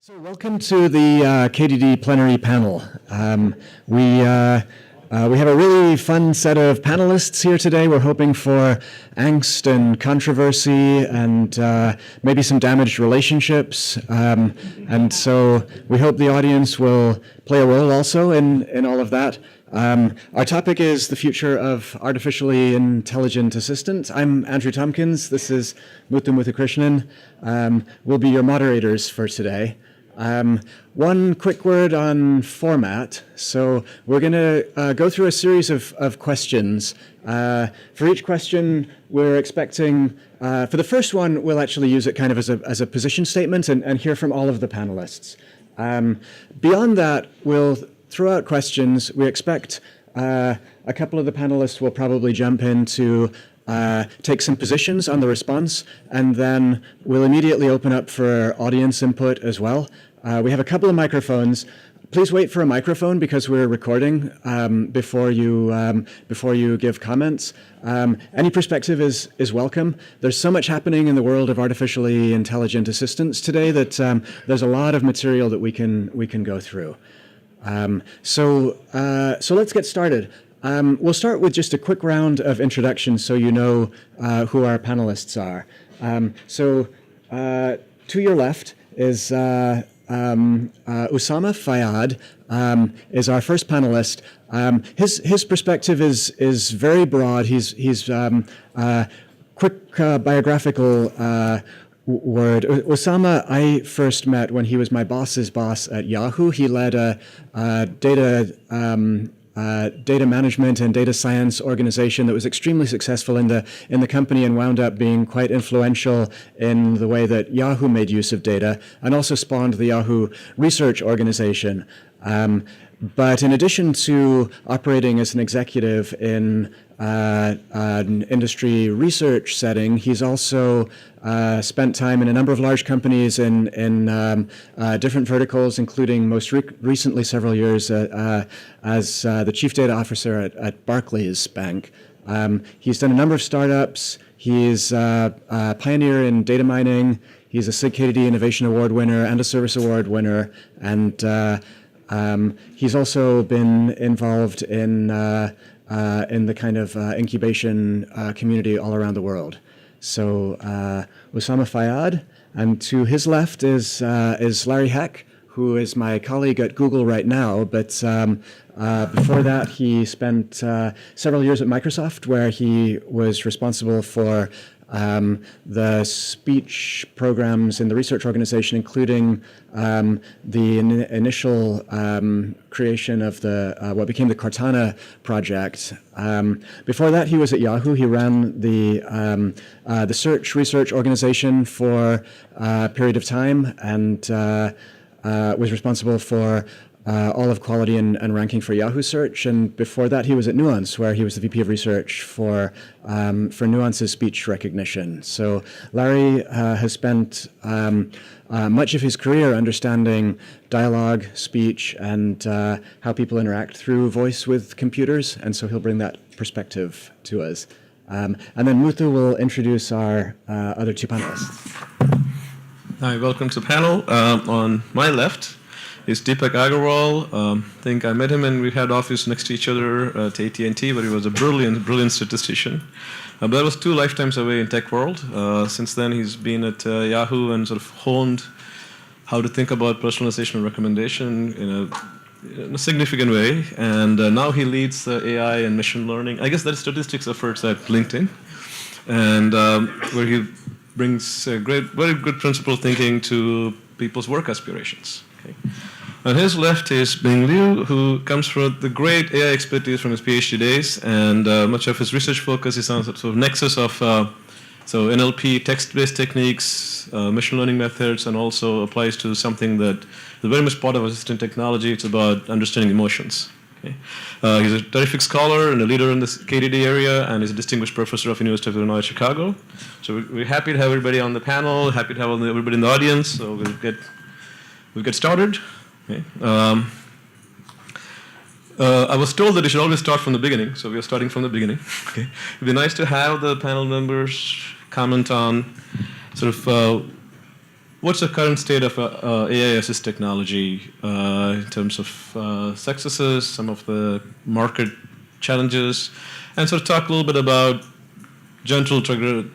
So welcome to the KDD plenary panel. We have a really fun set of panelists here today. We're hoping for angst and controversy and maybe some damaged relationships. And so we hope the audience will play a role also in all of that. Our topic is the future of artificially intelligent assistants. I'm Andrew Tomkins. This is Muthukrishnan. We'll be your moderators for today. One quick word on format. So we're going to go through a series of questions. For each question, we're expecting, for the first one, we'll actually use it kind of as a position statement and hear from all of the panelists. Beyond that, we'll throw out questions. We expect a couple of the panelists will probably jump in to take some positions on the response, and then we'll immediately open up for audience input as well. We have a couple of microphones. Please wait for a microphone because we're recording before you give comments. Any perspective is welcome. There's so much happening in the world of artificially intelligent assistants today that there's a lot of material that we can go through. So let's get started. We'll start with just a quick round of introductions so you know who our panelists are. To your left is Usama Fayyad is our first panelist. His perspective is very broad. He's quick biographical word. Usama, I first met when he was my boss's boss at Yahoo. He led a data management and data science organization that was extremely successful in the company and wound up being quite influential in the way that Yahoo made use of data, and also spawned the Yahoo Research Organization. But in addition to operating as an executive in an industry research setting, he's also spent time in a number of large companies in different verticals, including most recently several years as the chief data officer at Barclays Bank. He's done a number of startups. He's a pioneer in data mining. He's a KDD Innovation Award winner and a Service Award winner, and he's also been involved in the kind of incubation community all around the world. So Usama Fayyad, and to his left is Larry Heck, who is my colleague at Google right now, but before that he spent several years at Microsoft, where he was responsible for the speech programs in the research organization, including the initial creation of what became the Cortana project. Before that, he was at Yahoo. He ran the search research organization for a period of time, and was responsible for all of quality and ranking for Yahoo Search, and before that he was at Nuance, where he was the VP of Research for Nuance's speech recognition. So Larry has spent much of his career understanding dialogue, speech, and how people interact through voice with computers, and so he'll bring that perspective to us. And then Muthu will introduce our other two panelists. Hi, welcome to the panel. On my left is Deepak Agarwal. I think I met him and we had office next to each other at AT&T, but he was a brilliant statistician. But that was 2 lifetimes away in tech world. Since then, he's been at Yahoo and sort of honed how to think about personalization and recommendation in a significant way. And now he leads AI and machine learning. I guess that's statistics efforts at LinkedIn, and where he brings very good principle thinking to people's work aspirations. Okay. On his left is Bing Liu, who comes from the great AI expertise from his PhD days, and much of his research focus is on sort of nexus of NLP, text-based techniques, machine learning methods, and also applies to something that is very much part of assistant technology. It's about understanding emotions. Okay. He's a terrific scholar and a leader in this KDD area, and is a distinguished professor of University of Illinois Chicago. So we're happy to have everybody on the panel, happy to have everybody in the audience. So we'll get started. Okay. I was told that you should always start from the beginning, so we are starting from the beginning. Okay. It'd be nice to have the panel members comment on sort of what's the current state of AI assist technology in terms of successes, some of the market challenges, and sort of talk a little bit about general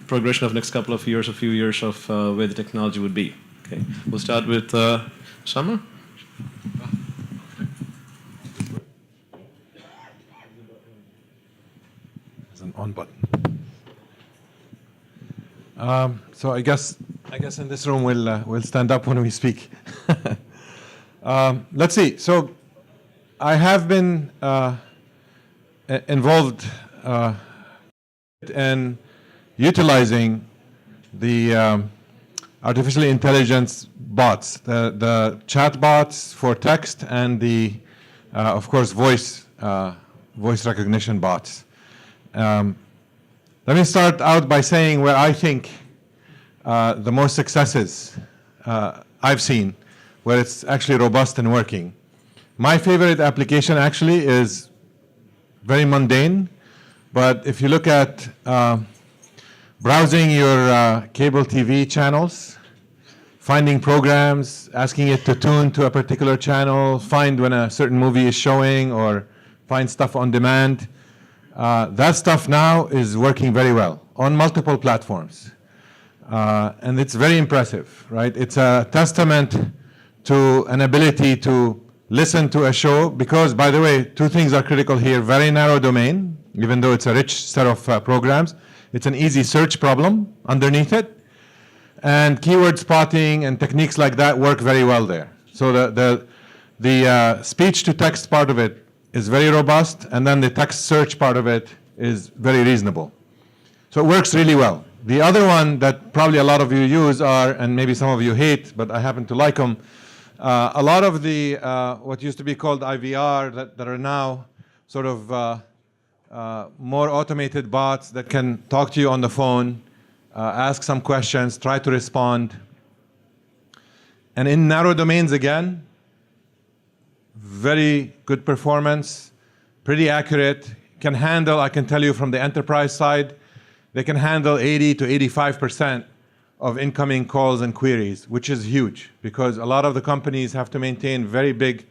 progression of next couple of years, a few years of where the technology would be. Okay, we'll start with Usama. There's an on button. So I guess in this room we'll stand up when we speak. Let's see. So I have been involved in utilizing the artificial intelligence bots, the chat bots for text, and the of course voice recognition bots. Let me start out by saying where I think the most successes I've seen, where it's actually robust and working. My favorite application actually is very mundane, but if you look at browsing your cable TV channels, finding programs, asking it to tune to a particular channel, find when a certain movie is showing, or find stuff on demand, that stuff now is working very well on multiple platforms. And it's very impressive, right? It's a testament to an ability to listen to a show, because, by the way, two things are critical here. Very narrow domain, even though it's a rich set of programs. It's an easy search problem underneath it. And keyword spotting and techniques like that work very well there. So the speech-to-text part of it is very robust, and then the text search part of it is very reasonable. So it works really well. The other one that probably a lot of you use are, and maybe some of you hate, but I happen to like them, a lot of the what used to be called IVR that are now sort of more automated bots that can talk to you on the phone, ask some questions, try to respond. And in narrow domains again, very good performance, pretty accurate, can handle, I can tell you from the enterprise side, they can handle 80 to 85% of incoming calls and queries, which is huge, because a lot of the companies have to maintain very big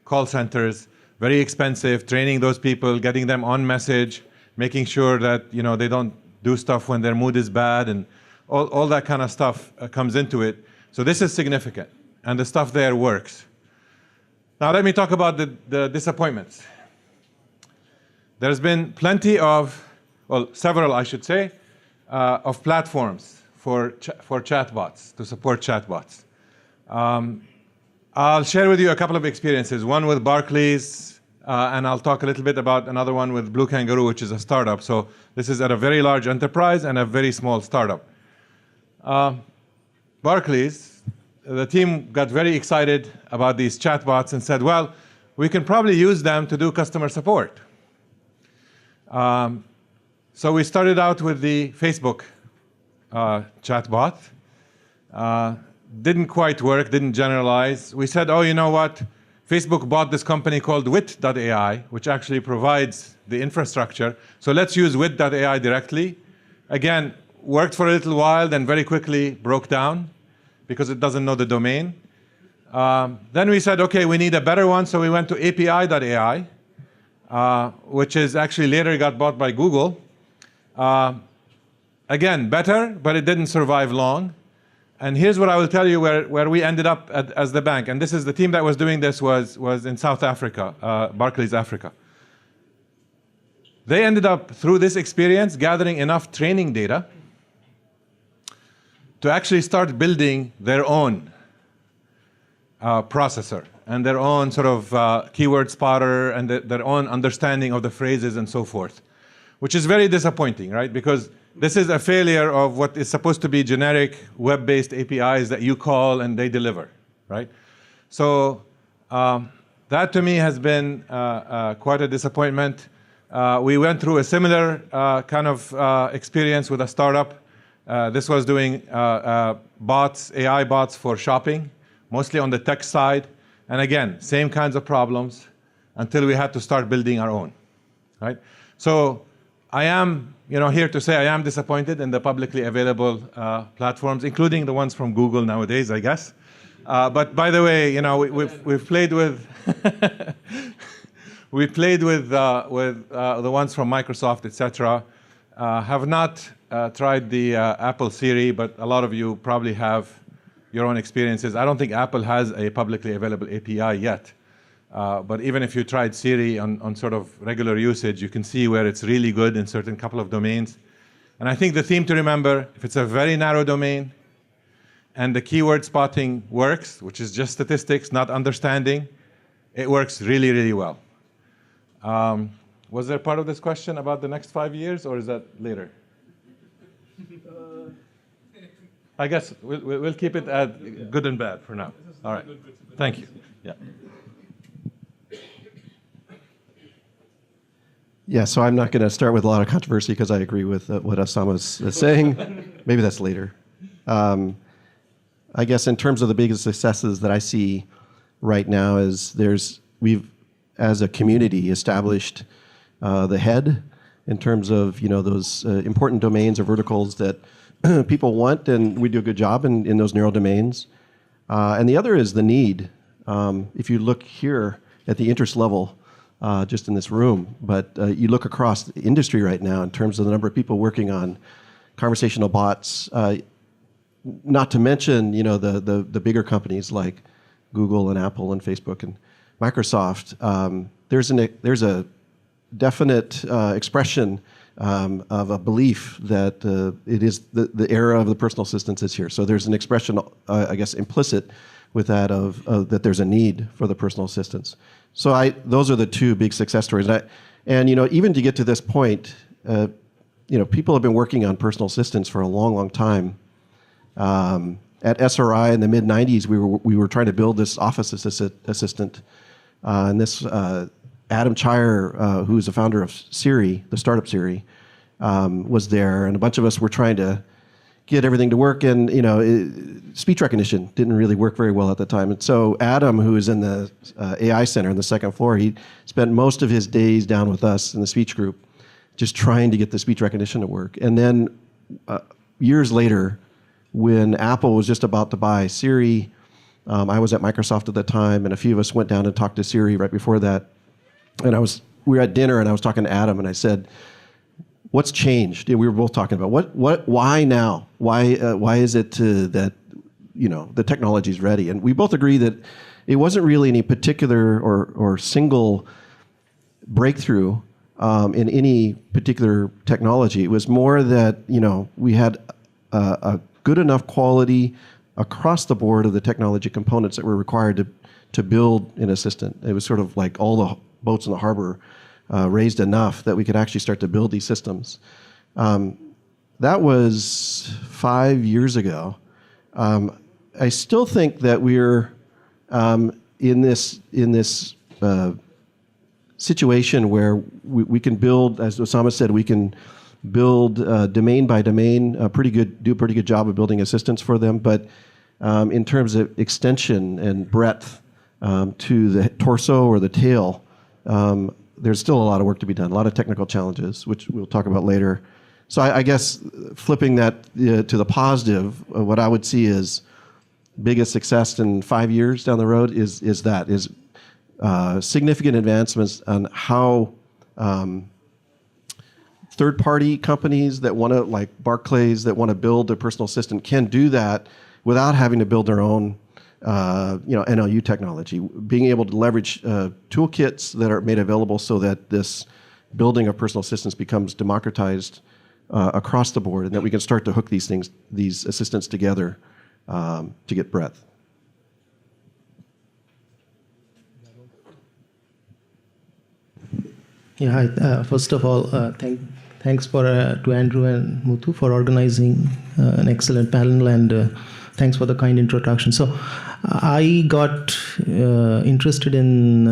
call centers, very expensive, training those people, getting them on message, making sure that they don't do stuff when their mood is bad, and all that kind of stuff comes into it. So this is significant, and the stuff there works. Now let me talk about the disappointments. There's been plenty of, well, several I should say, of platforms for chatbots, to support chatbots. I'll share with you a couple of experiences, one with Barclays, and I'll talk a little bit about another one with Blue Kangaroo, which is a startup. So this is at a very large enterprise and a very small startup. Barclays, the team got very excited about these chatbots and said, well, we can probably use them to do customer support. So we started out with the Facebook chatbot. Didn't quite work, didn't generalize. We said, oh, you know what? Facebook bought this company called Wit.ai, which actually provides the infrastructure. So let's use Wit.ai directly. Again, worked for a little while, then very quickly broke down because it doesn't know the domain. Then we said, okay, we need a better one. So we went to API.ai, which is actually later got bought by Google. Again, better, but it didn't survive long. And here's what I will tell you where we ended up as the bank. And this is the team that was doing this was in South Africa, Barclays Africa. They ended up, through this experience, gathering enough training data to actually start building their own processor and their own sort of keyword spotter and their own understanding of the phrases and so forth, which is very disappointing, right? Because this is a failure of what is supposed to be generic web-based APIs that you call and they deliver, right? So that to me has been quite a disappointment. We went through a similar kind of experience with a startup. This was doing bots, AI bots for shopping, mostly on the tech side. And again, same kinds of problems until we had to start building our own, right? So I am here to say I am disappointed in the publicly available platforms, including the ones from Google nowadays, I guess. But by the way, we've played with we played with the ones from Microsoft, etc. Have not tried the Apple Siri, but a lot of you probably have your own experiences. I don't think Apple has a publicly available API yet. But even if you tried Siri on sort of regular usage, you can see where it's really good in certain couple of domains. And I think the theme to remember, if it's a very narrow domain and the keyword spotting works, which is just statistics, not understanding, it works really, really well. Was there part of this question about the next 5 years, or is that later? I guess we'll keep it at good and bad for now. All right. Thank you. Yeah. Yeah, so I'm not going to start with a lot of controversy because I agree with what Usama's saying. Maybe that's later. I guess in terms of the biggest successes that I see right now is we've, as a community, established the head in terms of those important domains or verticals that people want, and we do a good job in those narrow domains. And the other is the need. If you look here at the interest level, just in this room, but you look across the industry right now in terms of the number of people working on conversational bots, not to mention the bigger companies like Google and Apple and Facebook and Microsoft. There's a definite expression of a belief that it is the era of the personal assistants is here. So there's an expression, I guess, implicit with that of that there's a need for the personal assistants. So those are the two big success stories. And even to get to this point, people have been working on personal assistants for a long, long time. At SRI in the mid '90s, we were trying to build this office assistant, and this Adam Chire, who is the founder of Siri, the startup Siri, was there, and a bunch of us were trying to get everything to work, and speech recognition didn't really work very well at the time. And so Adam, who is in the AI center on the second floor, he spent most of his days down with us in the speech group, just trying to get the speech recognition to work. And then years later, when Apple was just about to buy Siri, I was at Microsoft at the time, and a few of us went down and talked to Siri right before that. And we were at dinner, and I was talking to Adam, and I said, "What's changed?" We were both talking about why now? Why is it that the technology is ready? And we both agree that it wasn't really any particular or single breakthrough in any particular technology. It was more that we had a good enough quality across the board of the technology components that were required to build an assistant. It was sort of like all the boats in the harbor raised enough that we could actually start to build these systems. That was 5 years ago. I still think that we're in this situation where we can build, as Usama said, we can build domain by domain, do a pretty good job of building assistants for them. But in terms of extension and breadth to the torso or the tail, there's still a lot of work to be done, a lot of technical challenges, which we'll talk about later. So I guess flipping that to the positive, what I would see is biggest success in 5 years down the road is significant advancements on how third-party companies that want to, like Barclays, that want to build a personal assistant can do that without having to build their own NLU technology, being able to leverage toolkits that are made available so that this building of personal assistants becomes democratized across the board, and that we can start to hook these assistants together to get breadth. Yeah, hi. First of all, thanks to Andrew and Muthu for organizing an excellent panel, and thanks for the kind introduction. So I got interested in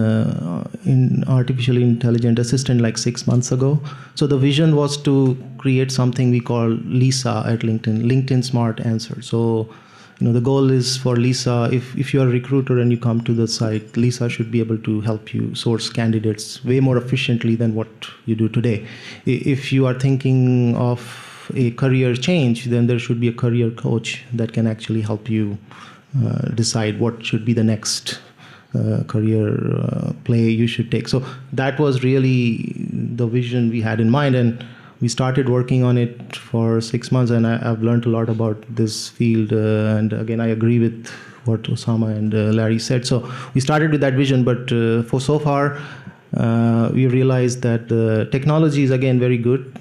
artificially intelligent assistant like 6 months ago. So the vision was to create something we call LISA at LinkedIn Smart Answer. So the goal is for Lisa, if you're a recruiter and you come to the site, Lisa should be able to help you source candidates way more efficiently than what you do today. If you are thinking of a career change, then there should be a career coach that can actually help you decide what should be the next career play you should take. So that was really the vision we had in mind, and we started working on it for 6 months, and I've learned a lot about this field. And again, I agree with what Usama and Larry said. So we started with that vision, but for so far, we realized that the technology is again very good.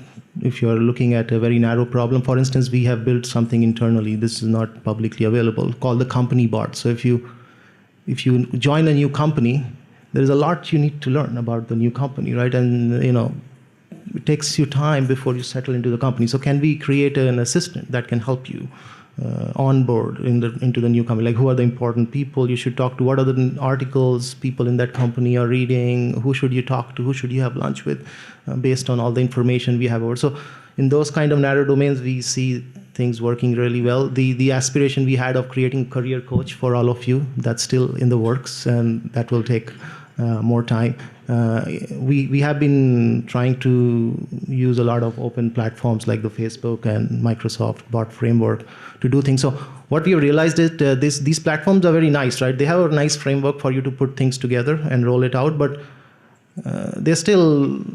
If you're looking at a very narrow problem, for instance, we have built something internally. This is not publicly available, called the company bot. So if you join a new company, there is a lot you need to learn about the new company, right? And it takes you time before you settle into the company. So can we create an assistant that can help you onboard into the new company? Like, who are the important people you should talk to? What are the articles people in that company are reading? Who should you talk to? Who should you have lunch with? Based on all the information we have over. So in those kind of narrow domains, we see things working really well. The aspiration we had of creating a career coach for all of you, that's still in the works, and that will take more time. We have been trying to use a lot of open platforms like the Facebook and Microsoft bot framework to do things. So what we have realized is these platforms are very nice, right? They have a nice framework for you to put things together and roll it out, but they're still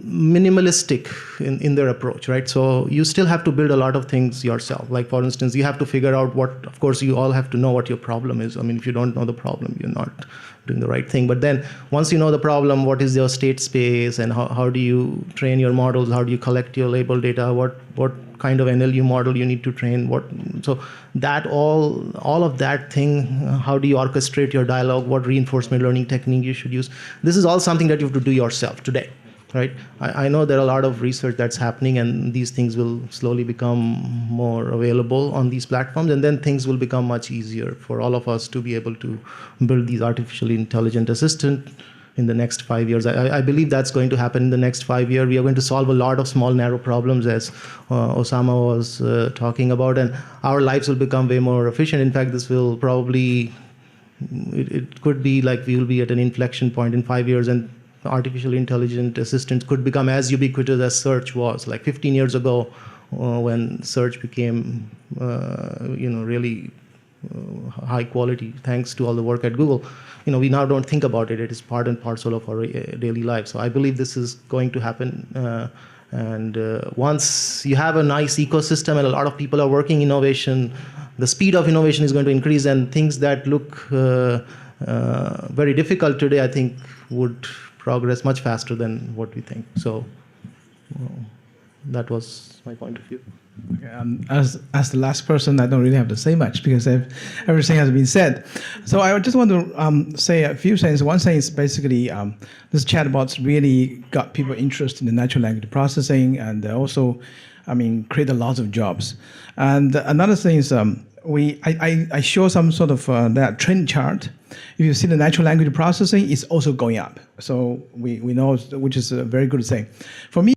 minimalistic in their approach, right? So you still have to build a lot of things yourself. Like, for instance, you have to figure out of course, you all have to know what your problem is. I mean, if you don't know the problem, you're not doing the right thing. But then once you know the problem, what is your state space, and how do you train your models? How do you collect your label data? What kind of NLU model you need to train? So that all of that thing, how do you orchestrate your dialogue? What reinforcement learning technique you should use? This is all something that you have to do yourself today. Right? I know there are a lot of research that's happening, and these things will slowly become more available on these platforms, and then things will become much easier for all of us to be able to build these artificially intelligent assistants in the next 5 years. I believe that's going to happen in the next 5 years. We are going to solve a lot of small, narrow problems, as Usama was talking about, and our lives will become way more efficient. In fact, this will probably, it could be like we will be at an inflection point in 5 years, and artificial intelligent assistants could become as ubiquitous as search was. Like 15 years ago, when search became, really high quality, thanks to all the work at Google, we now don't think about it. It is part and parcel of our daily life. So I believe this is going to happen. And once you have a nice ecosystem and a lot of people are working innovation, the speed of innovation is going to increase, and things that look very difficult today, I think, would progress much faster than what we think. So that was my point of view. As the last person, I don't really have to say much because everything has been said. So I just want to say a few things. One thing is basically this chatbots really got people interested in natural language processing, and also, create a lot of jobs. And another thing is I show some sort of that trend chart. If you see the natural language processing, it's also going up. So we know, which is a very good thing. For me,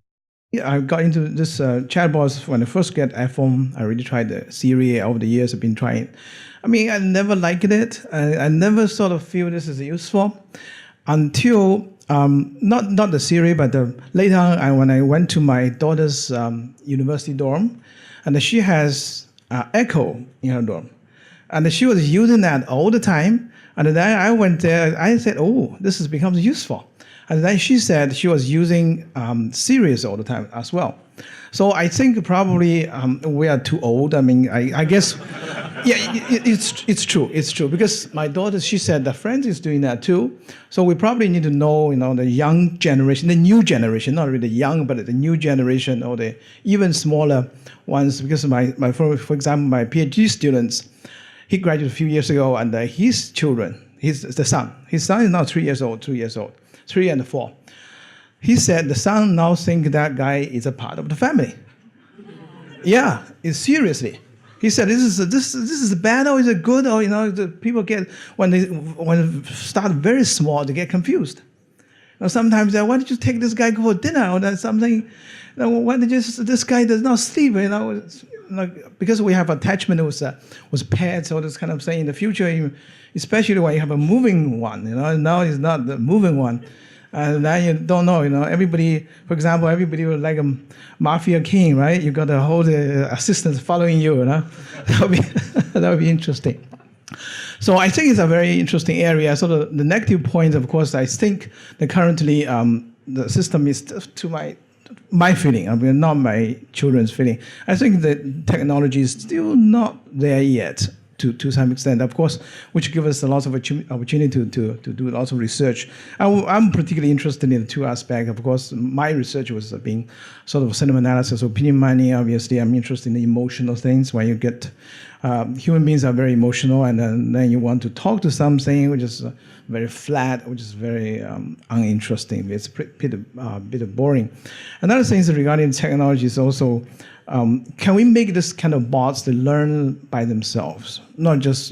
I got into this chatbots when I first get iPhone. I really tried the Siri over the years. I've been trying. I never liked it. I never sort of feel this is useful until not the Siri, but later on when I went to my daughter's university dorm, and she has Echo in her dorm, and she was using that all the time. And then I went there. I said, "Oh, this has become useful." And then she said she was using Siri all the time as well. So I think probably we are too old. I guess, yeah, it's true. It's true because my daughter, she said that friends is doing that too. So we probably need to know, the young generation, the new generation, not really young, but the new generation or the even smaller ones. Because for example, my PhD students, he graduated a few years ago, and his children, his son is now 3 years old, 3 and 4. He said the son now think that guy is a part of the family. Yeah, it's seriously. He said this is bad or is it good, or the people get when they start very small, they get confused. Sometimes why don't you take this guy go for dinner or something? Why did this guy does not sleep? like, because we have attachment with pets or this kind of thing in the future, especially when you have a moving one, now it's not the moving one. And now you don't know, everybody, for example, everybody was like a mafia king, right? You got a whole assistants following you, that would be interesting. So I think it's a very interesting area. So the negative points, of course, I think that currently the system is, to my feeling, I mean, not my children's feeling, I think the technology is still not there yet to some extent, of course, which gives us a lot of opportunity to do lots of research. I'm particularly interested in the two aspects. Of course, my research was being sort of sentiment analysis, opinion mining. Obviously, I'm interested in the emotional things where you get, human beings are very emotional, and then you want to talk to something which is very flat, which is very uninteresting. It's a bit boring. Another thing is regarding technology is also, can we make this kind of bots that learn by themselves, not just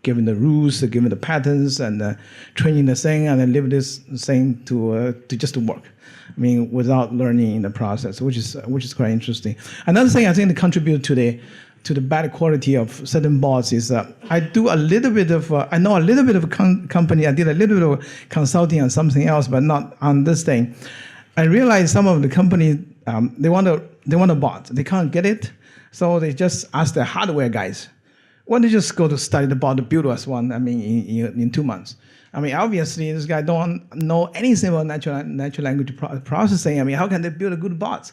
given the rules, given the patterns, and training the thing, and then leave this thing to just to work. I mean, without learning in the process, which is quite interesting. Another thing I think that contribute to the bad quality of certain bots is I know a little bit of company. I did a little bit of consulting on something else, but not on this thing. I realized some of the companies they want a bot. They can't get it, so they just ask the hardware guys, why don't you just go to study the bot to build us one? I mean, in 2 months. I mean, obviously, this guy don't know anything about natural language processing. I mean, how can they build a good bot?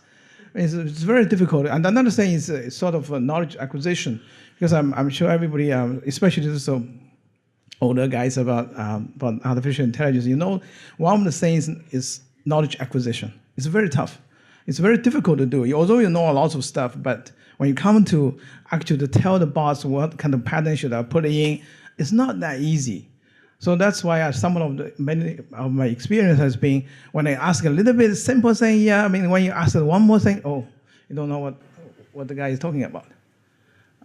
I mean, it's very difficult. And another thing is sort of knowledge acquisition, because I'm sure everybody, especially these older guys about artificial intelligence, one of the things is knowledge acquisition. It's very tough. It's very difficult to do. Although you know a lot of stuff, but when you come to actually to tell the bots what kind of pattern should I put in, it's not that easy. So that's why many of my experience has been when I ask a little bit simple thing, I mean, when you ask one more thing, you don't know what the guy is talking about.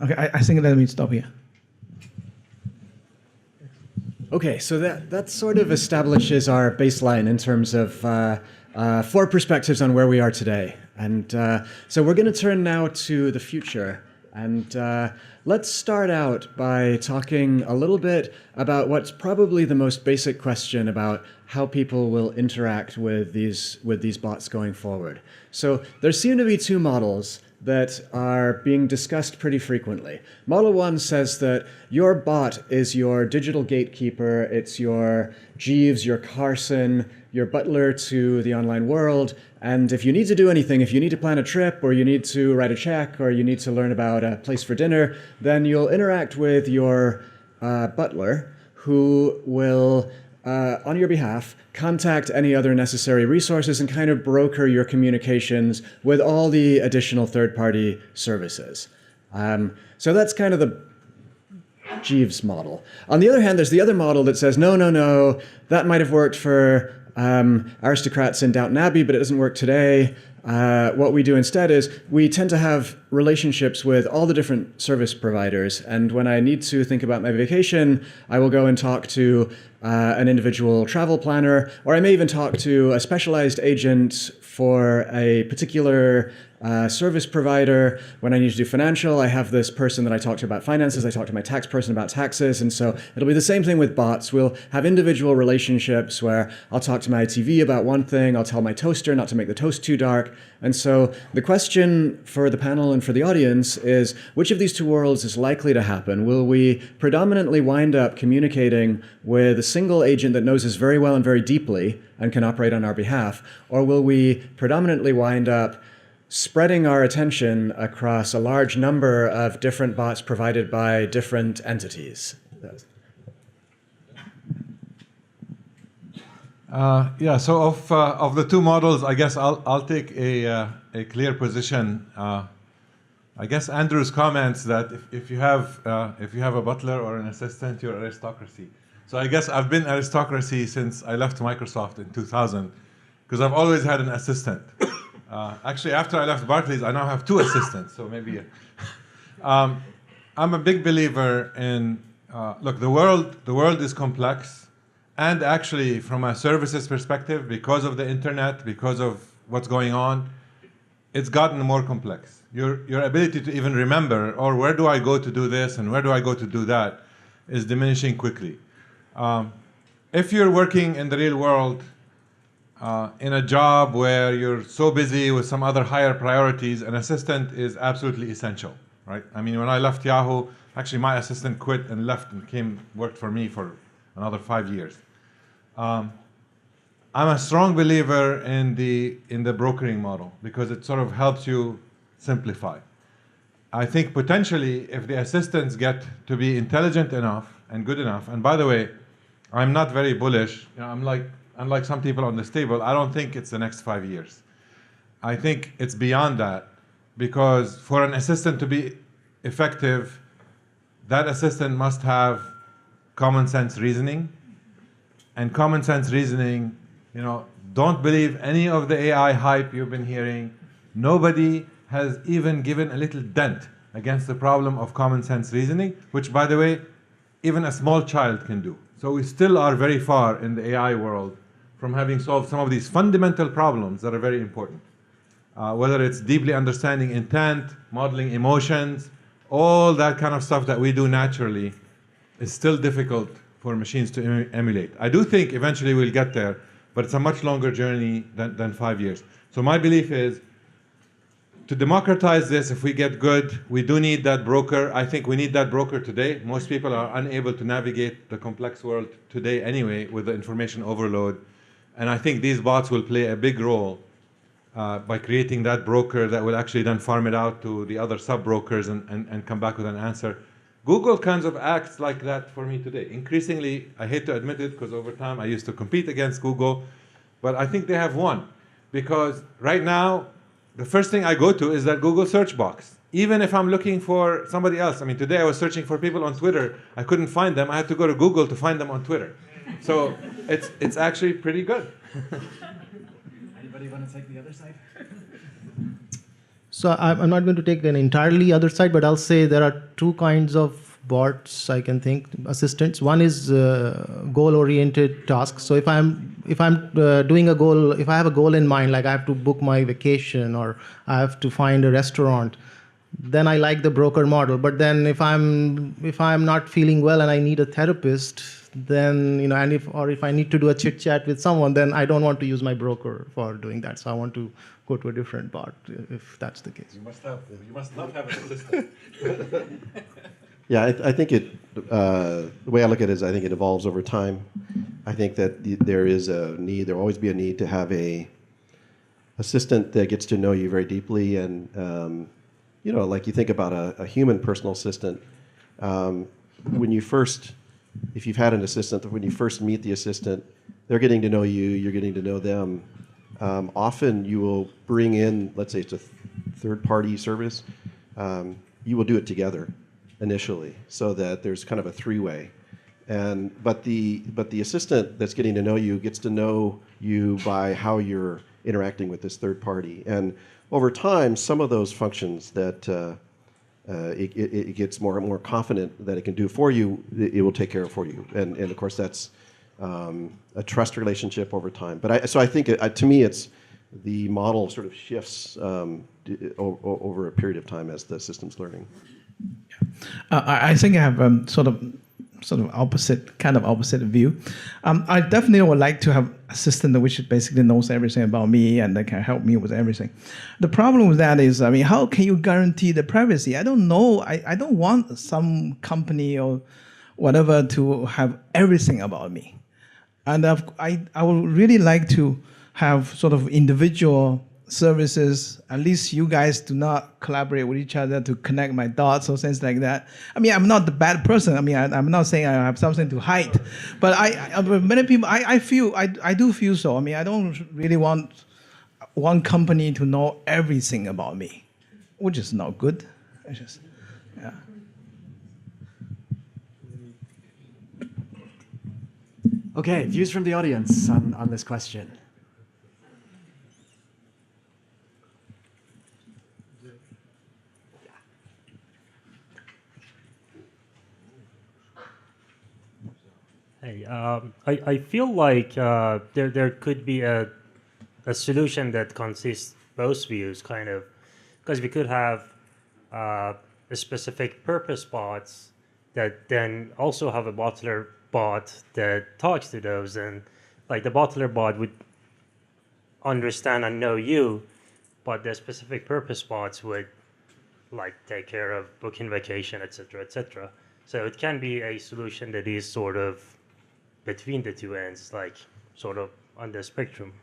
Okay, I think let me stop here. Okay, so that sort of establishes our baseline in terms of 4 perspectives on where we are today. And so we're going to turn now to the future. And let's start out by talking a little bit about what's probably the most basic question about how people will interact with these bots going forward. So there seem to be 2 models that are being discussed pretty frequently. Model 1 says that your bot is your digital gatekeeper. It's your Jeeves, your Carson, your butler to the online world. And if you need to do anything, if you need to plan a trip, or you need to write a check, or you need to learn about a place for dinner, then you'll interact with your butler, who will, on your behalf, contact any other necessary resources and kind of broker your communications with all the additional third-party services. So that's kind of the Jeeves model. On the other hand, there's the other model that says, no, that might have worked for aristocrats in Downton Abbey, but it doesn't work today. What we do instead is we tend to have relationships with all the different service providers. And when I need to think about my vacation, I will go and talk to an individual travel planner, or I may even talk to a specialized agent for a particular service provider. When I need to do financial, I have this person that I talk to about finances. I talk to my tax person about taxes. And so it'll be the same thing with bots. We'll have individual relationships where I'll talk to my TV about one thing. I'll tell my toaster not to make the toast too dark. And so the question for the panel and for the audience is, which of these 2 worlds is likely to happen? Will we predominantly wind up communicating with a single agent that knows us very well and very deeply and can operate on our behalf? Or will we predominantly wind up spreading our attention across a large number of different bots provided by different entities? So of the 2 models, I guess I'll take a clear position. I guess Andrew's comments that if you have a butler or an assistant, you're aristocracy. So I guess I've been aristocracy since I left Microsoft in 2000, because I've always had an assistant. Actually, after I left Barclays, I now have 2 assistants. So maybe I'm a big believer in look, the world is complex. And actually, from a services perspective, because of the internet, because of what's going on, it's gotten more complex. your ability to even remember, or where do I go to do this and where do I go to do that, is diminishing quickly. If you're working in the real world, in a job where you're so busy with some other higher priorities, an assistant is absolutely essential, right? I mean, when I left Yahoo, actually my assistant quit and left and worked for me for another 5 years. I'm a strong believer in the brokering model because it sort of helps you simplify. I think potentially if the assistants get to be intelligent enough and good enough, and by the way, I'm not very bullish. You know, unlike some people on this table, I don't think it's the next 5 years. I think it's beyond that, because for an assistant to be effective, that assistant must have common sense reasoning. And common sense reasoning, you know, don't believe any of the AI hype you've been hearing. Nobody has even given a little dent against the problem of common sense reasoning, which, by the way, even a small child can do. So we still are very far in the AI world from having solved some of these fundamental problems that are very important. Whether it's deeply understanding intent, modeling emotions, all that kind of stuff that we do naturally is still difficult for machines to emulate. I do think eventually we'll get there, but it's a much longer journey than 5 years. So my belief is, to democratize this, if we get good, we do need that broker. I think we need that broker today. Most people are unable to navigate the complex world today anyway with the information overload. And I think these bots will play a big role by creating that broker that will actually then farm it out to the other sub-brokers and come back with an answer. Google kind of acts like that for me today. Increasingly, I hate to admit it because over time I used to compete against Google, but I think they have won. Because right now, the first thing I go to is that Google search box. Even if I'm looking for somebody else. I mean, today I was searching for people on Twitter. I couldn't find them. I had to go to Google to find them on Twitter. So it's actually pretty good. Anybody want to take the other side? So I'm not going to take an entirely other side, but I'll say there are two kinds of bots I can think, assistants. One is goal-oriented tasks. So if I'm doing a goal, if I have a goal in mind, like I have to book my vacation or I have to find a restaurant, then I like the broker model. But then if I'm not feeling well and I need a therapist, then and if I need to do a chit chat with someone, then I don't want to use my broker for doing that. So I want to go to a different bot if that's the case. You must not have an assistant. Yeah, I think the way I look at it is I think it evolves over time. I think that there is a need, there will always be a need to have a assistant that gets to know you very deeply. And, like you think about a human personal assistant, if you've had an assistant, when you first meet the assistant, they're getting to know you, you're getting to know them. Often you will bring in, let's say it's a third-party service, you will do it together initially, so that there's kind of a three-way. But the assistant that's getting to know you gets to know you by how you're interacting with this third party. And over time, some of those functions that it gets more and more confident that it can do for you, it will take care of for you. And of course, that's a trust relationship over time. So I think, to me, it's the model sort of shifts over a period of time as the system's learning. I think I have sort of opposite view. I definitely would like to have assistant which basically knows everything about me and they can help me with everything. The problem with that is, how can you guarantee the privacy? I don't know. I don't want some company or whatever to have everything about me. And I would really like to have sort of individual services. At least you guys do not collaborate with each other to connect my dots or things like that. I'm not the bad person. I'm not saying I have something to hide, but many people, I do feel so. I don't really want one company to know everything about me, which is not good. Yeah. Okay, views from the audience on this question. Hey, I feel like there could be a solution that consists both views, kind of because we could have a specific purpose bots that then also have a bottler bot that talks to those, and like the bottler bot would understand and know you, but the specific purpose bots would like take care of booking vacation, etc., etc. So it can be a solution that is sort of between the two ends, like sort of on the spectrum.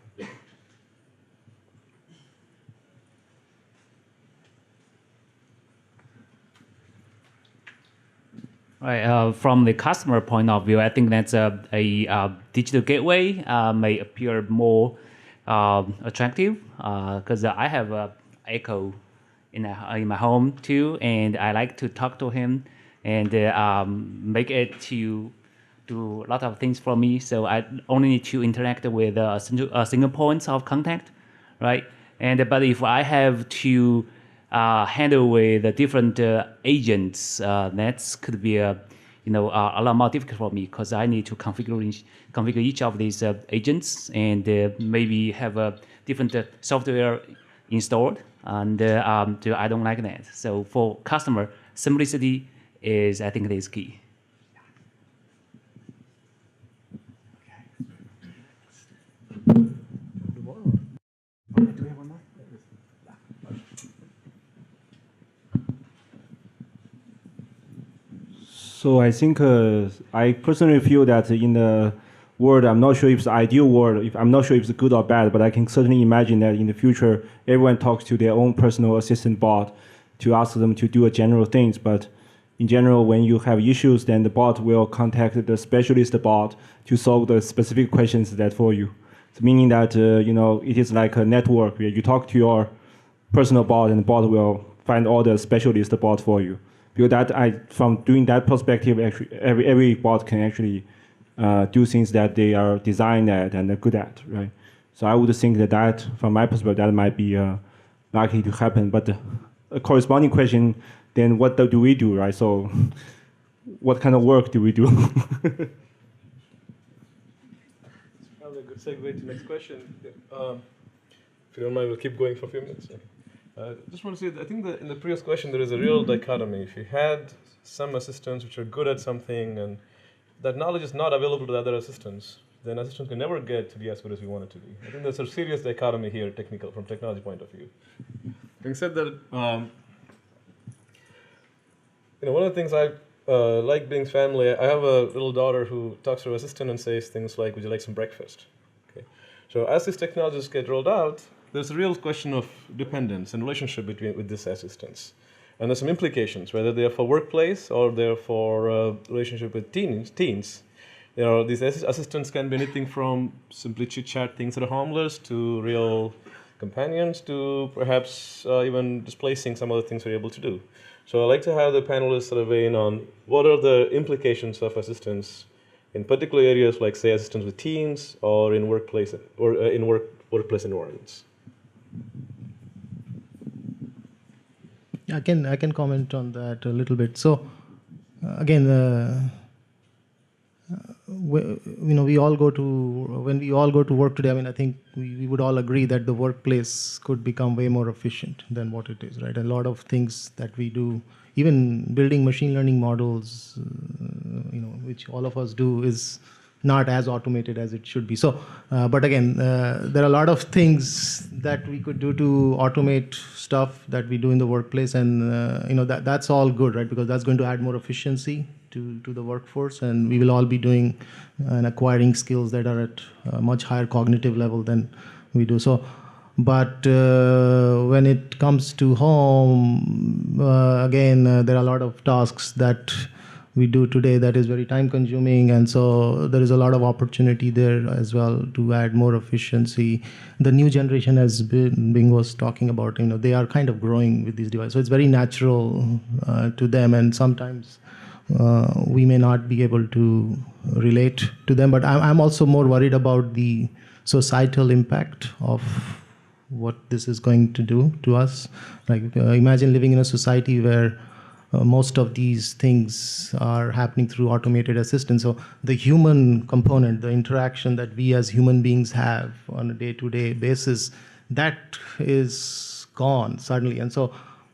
Right. From the customer point of view, I think that's a digital gateway may appear more attractive because I have a Echo in my home too, and I like to talk to him and make it to do a lot of things for me. So I only need to interact with a single point of contact, right? And but if I have to handle with the different agents, that could be a lot more difficult for me because I need to configure each of these agents and maybe have a different software installed, and I don't like that. So for customer, simplicity is, I think, is key. So I think I personally feel that in the world, I'm not sure if it's the ideal world, I'm not sure if it's good or bad, but I can certainly imagine that in the future, everyone talks to their own personal assistant bot to ask them to do general things. But in general, when you have issues, then the bot will contact the specialist bot to solve the specific questions that for you. So meaning that it is like a network where you talk to your personal bot, and the bot will find all the specialist bots for you. Because from doing that perspective, actually, every bot can actually do things that they are designed at and are good at, right? So I would think that from my perspective, that might be likely to happen. But a corresponding question, then what do we do, right? So what kind of work do we do? It's probably a good segue to the next question. If you don't mind, we'll keep going for a few minutes. Just want to say that I think that in the previous question, there is a real dichotomy. If you had some assistants which are good at something and that knowledge is not available to the other assistants, then assistants can never get to be as good as we want it to be. I think there's a serious dichotomy here, from technology point of view. Having said that, one of the things I like being family, I have a little daughter who talks to her assistant and says things like, "Would you like some breakfast?" Okay. So as these technologies get rolled out, there's a real question of dependence and relationship with these assistants. And there's some implications, whether they're for workplace or they're for relationship with teens. These assistants can be anything from simply chit-chat things that are harmless to real companions to perhaps even displacing some other things we're able to do. So I'd like to have the panelists sort of weigh in on what are the implications of assistants in particular areas like, say, assistants with teens or in workplace or in workplace environments. I can comment on that a little bit. So, again, when we all go to work today, I mean, I think we would all agree that the workplace could become way more efficient than what it is, right? A lot of things that we do, even building machine learning models, which all of us do, is not as automated as it should be. So, but again, there are a lot of things that we could do to automate stuff that we do in the workplace, and that's all good, right? Because that's going to add more efficiency to the workforce, and we will all be doing and acquiring skills that are at a much higher cognitive level than we do. So, but when it comes to home, again, there are a lot of tasks that we do today that is very time consuming, and so there is a lot of opportunity there as well to add more efficiency. The new generation, as Bing was talking about, they are kind of growing with these devices, so it's very natural to them, and sometimes we may not be able to relate to them, but I'm also more worried about the societal impact of what this is going to do to us. Like imagine living in a society where most of these things are happening through automated assistance. So the human component, the interaction that we as human beings have on a day-to-day basis, that is gone suddenly. And so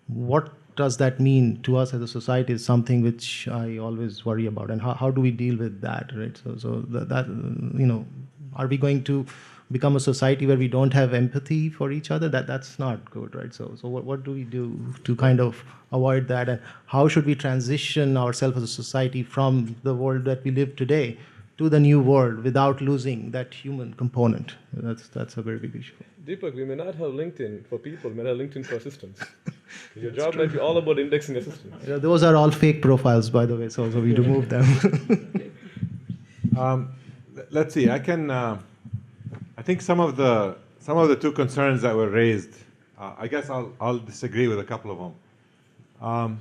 what does that mean to us as a society is something which I always worry about. And how do we deal with that, right? So that are we going to become a society where we don't have empathy for each other? That's not good, right? So what do we do to kind of avoid that? And how should we transition ourselves as a society from the world that we live today to the new world without losing that human component? That's a very big issue. Deepak, we may not have LinkedIn for people, we may have LinkedIn for assistants. Your job might be all about indexing assistants. Those are all fake profiles, by the way, so we remove them. Let's see. I think some of the two concerns that were raised, I guess I'll disagree with a couple of them.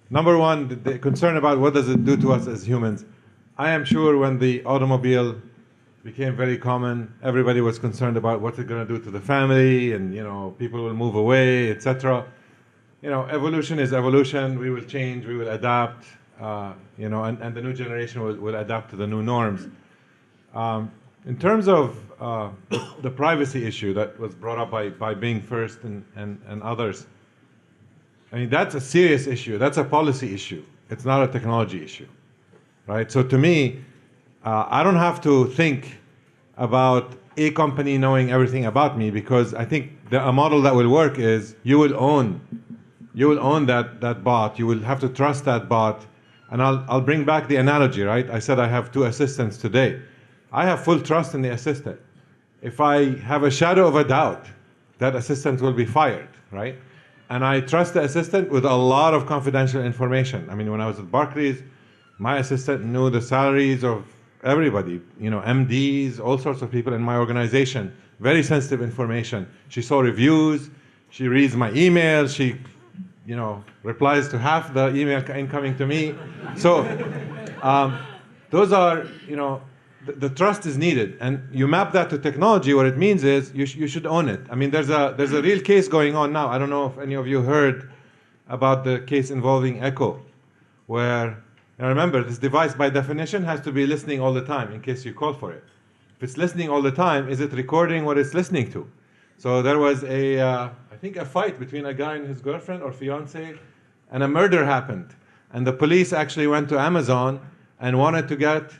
Number one, the concern about what does it do to us as humans. I am sure when the automobile became very common, everybody was concerned about what's it going to do to the family, and people will move away, etc. Evolution is evolution. We will change. We will adapt. And the new generation will adapt to the new norms. In terms of the privacy issue that was brought up by Bing first and others, I mean, that's a serious issue. That's a policy issue. It's not a technology issue, right? So to me, I don't have to think about a company knowing everything about me, because I think a model that will work is you will own that bot. You will have to trust that bot. And I'll bring back the analogy, right? I said I have 2 assistants today. I have full trust in the assistant. If I have a shadow of a doubt, that assistant will be fired, right? And I trust the assistant with a lot of confidential information. I mean, when I was at Barclays, my assistant knew the salaries of everybody, MDs, all sorts of people in my organization. Very sensitive information. She saw reviews. She reads my emails. She, replies to half the email incoming to me. So those are, the trust is needed. And you map that to technology. What it means is you should own it. I mean, there's a real case going on now. I don't know if any of you heard about the case involving Echo, where, now remember, this device by definition has to be listening all the time in case you call for it. If it's listening all the time, is it recording what it's listening to? So there was I think a fight between a guy and his girlfriend or fiance, and a murder happened. And the police actually went to Amazon and wanted to get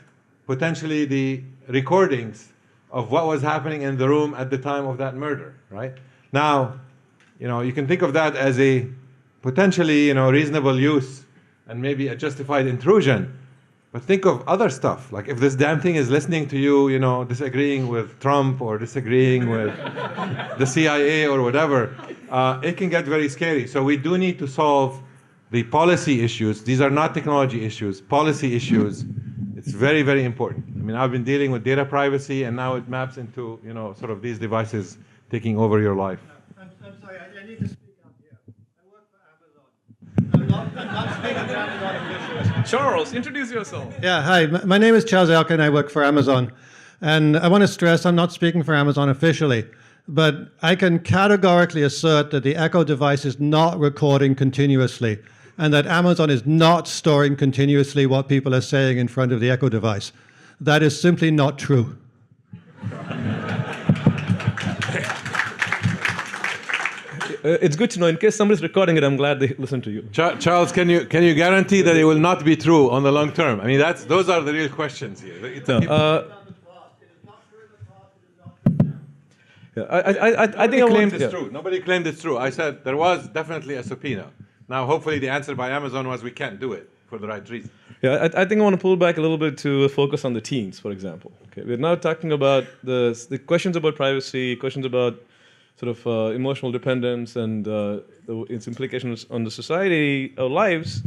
potentially the recordings of what was happening in the room at the time of that murder, right? Now, you can think of that as a potentially, reasonable use and maybe a justified intrusion. But think of other stuff, like if this damn thing is listening to you, disagreeing with Trump or disagreeing with the CIA or whatever, it can get very scary. So we do need to solve the policy issues. These are not technology issues, policy issues. It's very, very important. I mean, I've been dealing with data privacy, and now it maps into, sort of these devices taking over your life. I'm sorry, I need to speak up here. I work for Amazon. I'm not speaking for Amazon officially. Charles, introduce yourself. Yeah, hi. My name is Charles Elka, and I work for Amazon. And I want to stress I'm not speaking for Amazon officially, but I can categorically assert that the Echo device is not recording continuously, and that Amazon is not storing continuously what people are saying in front of the Echo device. That is simply not true. It's good to know. In case somebody's recording it, I'm glad they listen to you. Charles, can you guarantee that it will not be true on the long term? I mean, those are the real questions here. I think claimed it's true. Nobody claimed it's true. I said there was definitely a subpoena. Now, hopefully, the answer by Amazon was we can't do it for the right reason. Yeah, I think I want to pull back a little bit to focus on the teens, for example. Okay, we're now talking about the questions about privacy, questions about sort of emotional dependence and its implications on the society, our lives,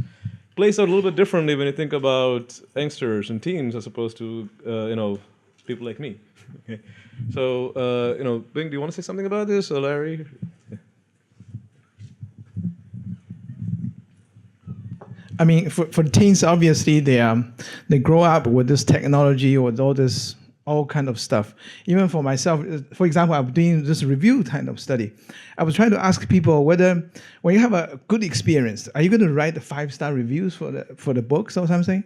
plays out a little bit differently when you think about youngsters and teens as opposed to people like me. Okay, so Bing, do you want to say something about this, or Larry? Yeah. I mean, for teens, obviously they grow up with this technology or with all kind of stuff. Even for myself, for example, I'm doing this review kind of study. I was trying to ask people whether, when you have a good experience, are you going to write the 5-star reviews for the books or something?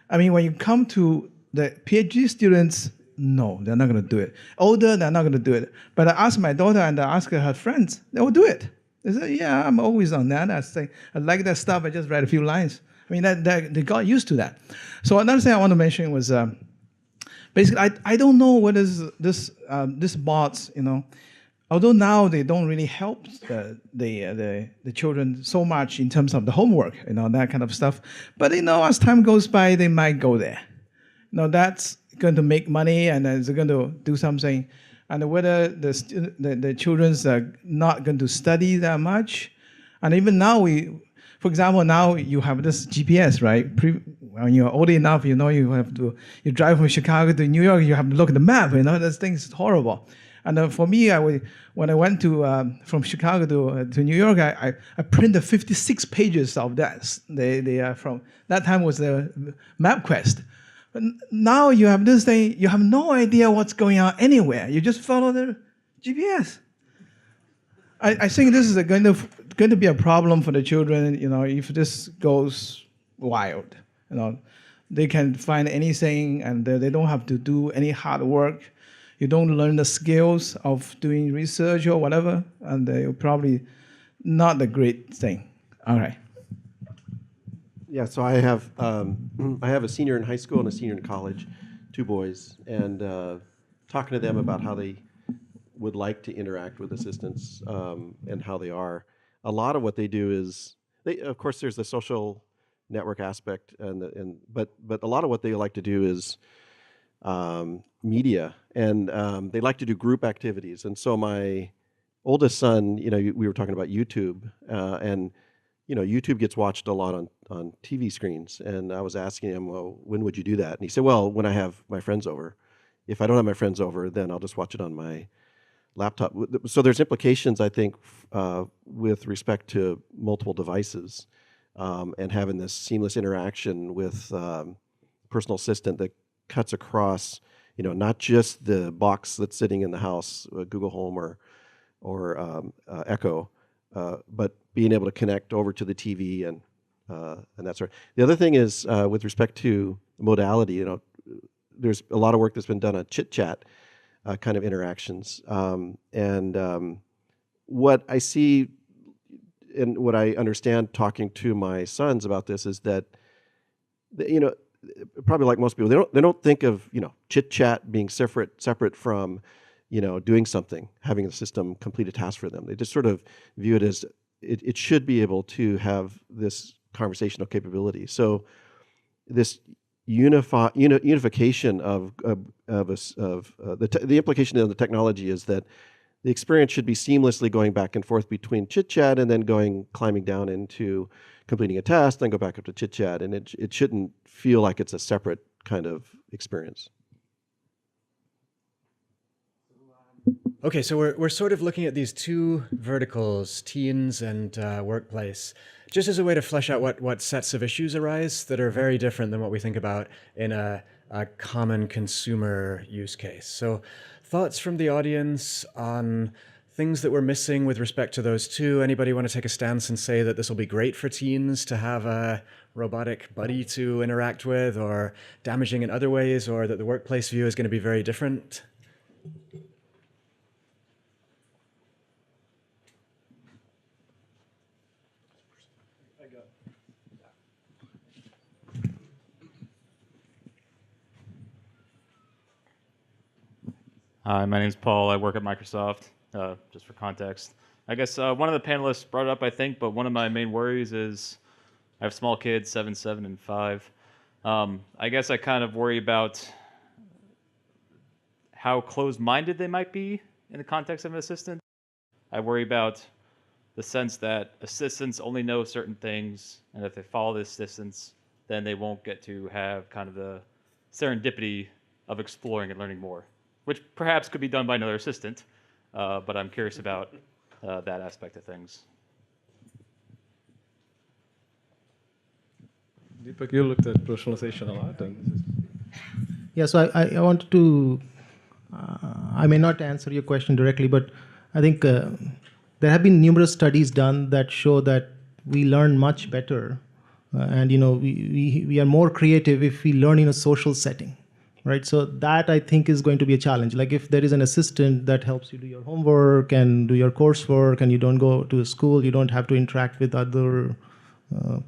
I mean, when you come to the PhD students, no, they're not going to do it. Older, they're not going to do it. But I asked my daughter and I asked her friends, they will do it. They say, yeah, I'm always on that. I say, I like that stuff. I just read a few lines. I mean, that they got used to that. So another thing I want to mention was basically, I don't know what is this bots, although now they don't really help the children so much in terms of the homework, that kind of stuff. But as time goes by, they might go there. That's going to make money, and it's going to do something. And whether the children's are not going to study that much, and even now for example, now you have this GPS, right? When you're old enough, you drive from Chicago to New York, you have to look at the map. This thing is horrible. And for me, when I went from Chicago to New York, I printed 56 pages of that. From that time was the MapQuest. But now you have this thing, you have no idea what's going on anywhere. You just follow the GPS. I think this is going to be a problem for the children, if this goes wild. They can find anything, and they don't have to do any hard work. You don't learn the skills of doing research or whatever, and they're probably not a great thing. All right. Yeah, so I have a senior in high school and a senior in college, 2 boys, and talking to them about how they would like to interact with assistants and how they are. A lot of what they do is, of course, there's the social network aspect, but a lot of what they like to do is media, and they like to do group activities. And so my oldest son, we were talking about YouTube, and YouTube gets watched a lot on TV screens. And I was asking him, well, when would you do that? And he said, well, when I have my friends over. If I don't have my friends over, then I'll just watch it on my laptop. So there's implications, I think, with respect to multiple devices and having this seamless interaction with personal assistant that cuts across, not just the box that's sitting in the house, Google Home or Echo, but being able to connect over to the TV and that sort. The other thing is with respect to modality, there's a lot of work that's been done on chit chat kind of interactions, and what I see and what I understand talking to my sons about this is that probably like most people, they don't think of chit chat being separate from doing something, having the system complete a task for them. They just sort of view it as it should be able to have this conversational capability. So this unification of the implication of the technology is that the experience should be seamlessly going back and forth between chit chat and then climbing down into completing a task, then go back up to chit chat, and it shouldn't feel like it's a separate kind of experience. Okay, so we're sort of looking at these 2 verticals, teens and workplace, just as a way to flesh out what sets of issues arise that are very different than what we think about in a common consumer use case. So thoughts from the audience on things that we're missing with respect to those 2? Anybody want to take a stance and say that this will be great for teens to have a robotic buddy to interact with, or damaging in other ways, or that the workplace view is going to be very different? Hi, my name's Paul. I work at Microsoft, just for context. I guess one of the panelists brought it up, I think, but one of my main worries is I have small kids, 7, 7, and 5. I guess I kind of worry about how closed-minded they might be in the context of an assistant. I worry about the sense that assistants only know certain things, and if they follow the assistants, then they won't get to have kind of the serendipity of exploring and learning more, which perhaps could be done by another assistant, but I'm curious about that aspect of things. Deepak, you looked at personalization a lot. Yeah, so I wanted to, I may not answer your question directly, but I think there have been numerous studies done that show that we learn much better, and we are more creative if we learn in a social setting. right? So that I think is going to be a challenge. Like if there is an assistant that helps you do your homework and do your coursework, and you don't go to school, you don't have to interact with other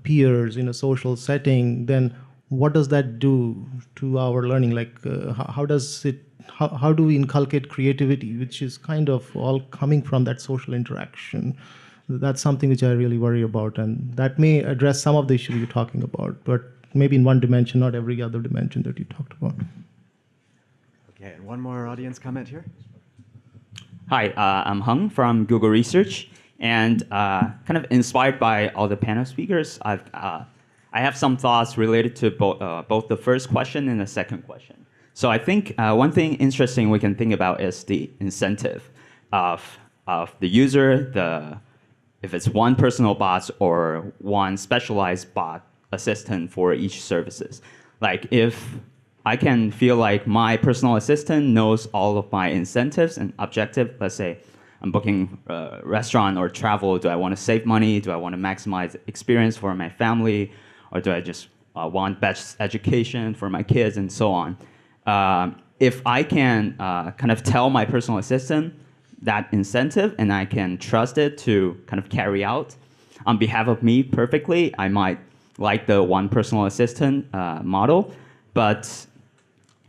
peers in a social setting, then what does that do to our learning? Like how do we inculcate creativity, which is kind of all coming from that social interaction? That's something which I really worry about, and that may address some of the issues you're talking about, but maybe in one dimension, not every other dimension that you talked about. Okay, and one more audience comment here. Hi, I'm Hung from Google Research, and kind of inspired by all the panel speakers, I have some thoughts related to both the first question and the second question. So I think one thing interesting we can think about is the incentive of the user, if it's one personal bot or one specialized bot assistant for each services. Like if I can feel like my personal assistant knows all of my incentives and objectives, let's say I'm booking a restaurant or travel, do I want to save money, do I want to maximize experience for my family, or do I just want best education for my kids and so on. If I can kind of tell my personal assistant that incentive and I can trust it to kind of carry out on behalf of me perfectly, I might like the one personal assistant model. But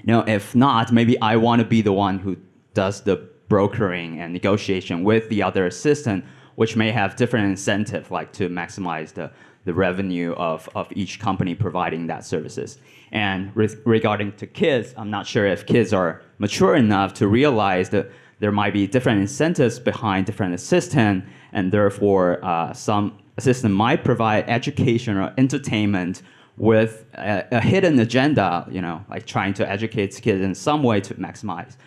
if not, maybe I want to be the one who does the brokering and negotiation with the other assistant, which may have different incentive, like to maximize the revenue of each company providing that services. And regarding to kids, I'm not sure if kids are mature enough to realize that there might be different incentives behind different assistants, and therefore some assistant might provide education or entertainment with a hidden agenda, like trying to educate kids in some way to maximize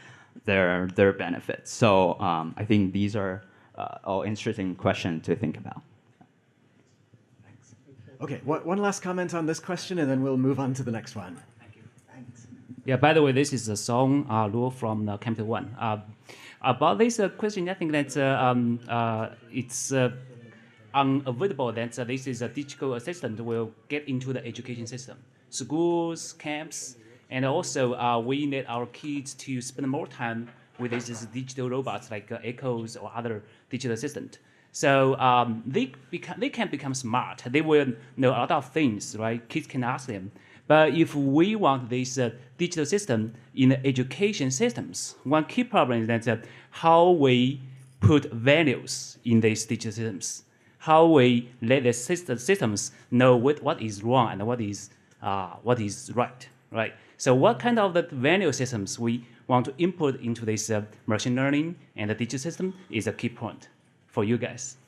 their benefits. So I think these are all interesting questions to think about. Thanks. Okay, one last comment on this question, and then we'll move on to the next one. Thank you. Thanks. Yeah, by the way, this is a song Luo from Capital One. About this question, I think that it's unavoidable that this is a digital assistant will get into the education system, schools, camps, and also we need our kids to spend more time with these digital robots like Echoes or other digital assistant. So they can become smart. They will know a lot of things, right? Kids can ask them. But if we want this digital system in the education systems, one key problem is that how we put values in these digital systems, how we let the systems know what is wrong and what is right? So what kind of the value systems we want to input into this machine learning and the digital system is a key point for you guys.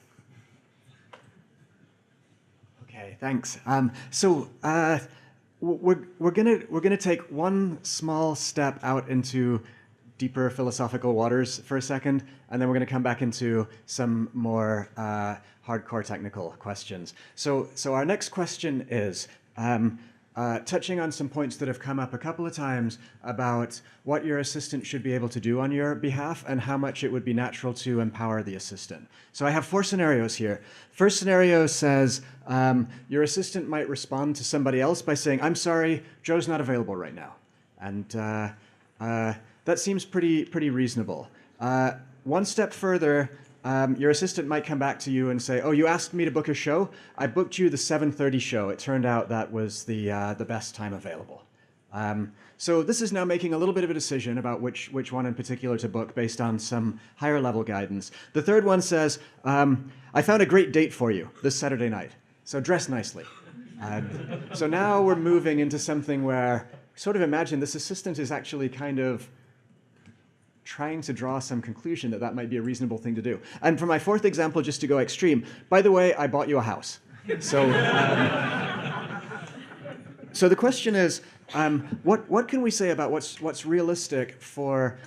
Okay, thanks. We're gonna take one small step out into deeper philosophical waters for a second, and then we're gonna come back into some more hardcore technical questions. So our next question is touching on some points that have come up a couple of times about what your assistant should be able to do on your behalf and how much it would be natural to empower the assistant. So I have 4 scenarios here. First scenario says your assistant might respond to somebody else by saying, "I'm sorry, Joe's not available right now." And that seems pretty reasonable. One step further, your assistant might come back to you and say, "Oh, you asked me to book a show? I booked you the 7:30 show. It turned out that was the best time available." So this is now making a little bit of a decision about which one in particular to book based on some higher level guidance. The third one says, "I found a great date for you this Saturday night, so dress nicely." So now we're moving into something where sort of imagine this assistant is actually kind of trying to draw some conclusion that might be a reasonable thing to do. And for my 4th example, just to go extreme, by the way, I bought you a house. So, so the question is, what can we say about what's realistic for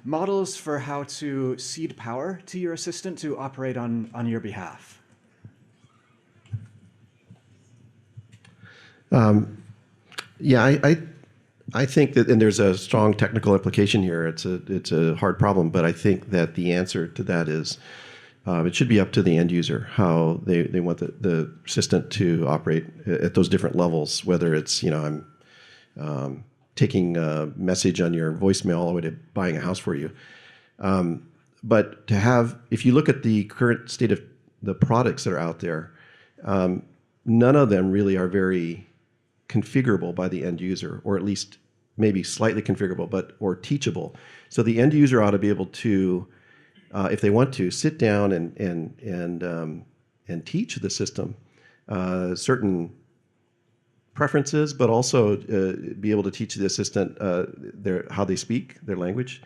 models for how to cede power to your assistant to operate on your behalf? I think that, and there's a strong technical implication here. It's a hard problem, but I think that the answer to that is it should be up to the end user how they want the assistant to operate at those different levels. Whether it's I'm taking a message on your voicemail all the way to buying a house for you. But to have, if you look at the current state of the products that are out there, none of them really are very configurable by the end user, or at least maybe slightly configurable, or teachable. So the end user ought to be able to, if they want to, sit down and teach the system certain preferences, but also be able to teach the assistant how they speak, their language.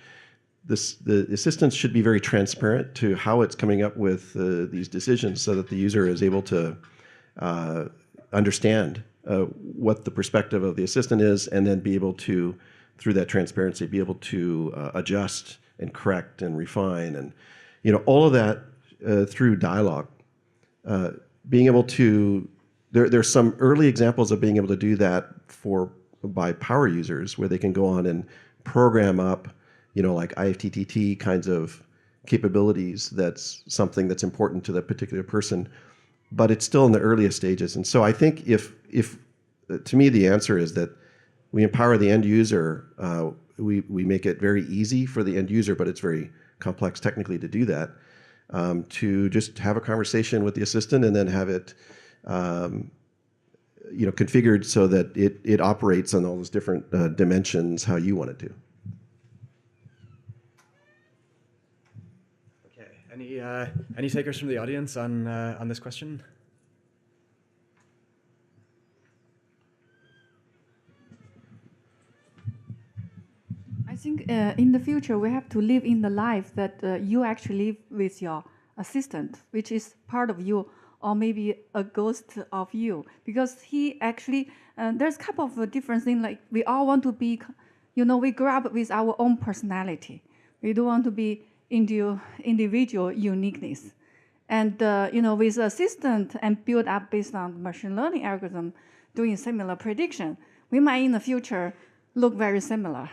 The assistants should be very transparent to how it's coming up with these decisions, so that the user is able to understand what the perspective of the assistant is, and then be able to, through that transparency, be able to adjust and correct and refine, and all of that through dialogue. Being able to, there's some early examples of being able to do that by power users, where they can go on and program up, like IFTTT kinds of capabilities. That's something that's important to that particular person, but it's still in the earliest stages. And so I think if to me, the answer is that we empower the end user. We make it very easy for the end user, but it's very complex technically to do that, to just have a conversation with the assistant, and then have it configured so that it operates on all those different dimensions how you want it to. Okay. Any takers from the audience on this question? I think in the future we have to live in the life that you actually live with your assistant, which is part of you, or maybe a ghost of you, because he actually, there's a couple of different things, like we all want to be, we grow up with our own personality. We don't want to be individual uniqueness. And, with assistant and build up based on machine learning algorithm doing similar prediction, we might in the future look very similar,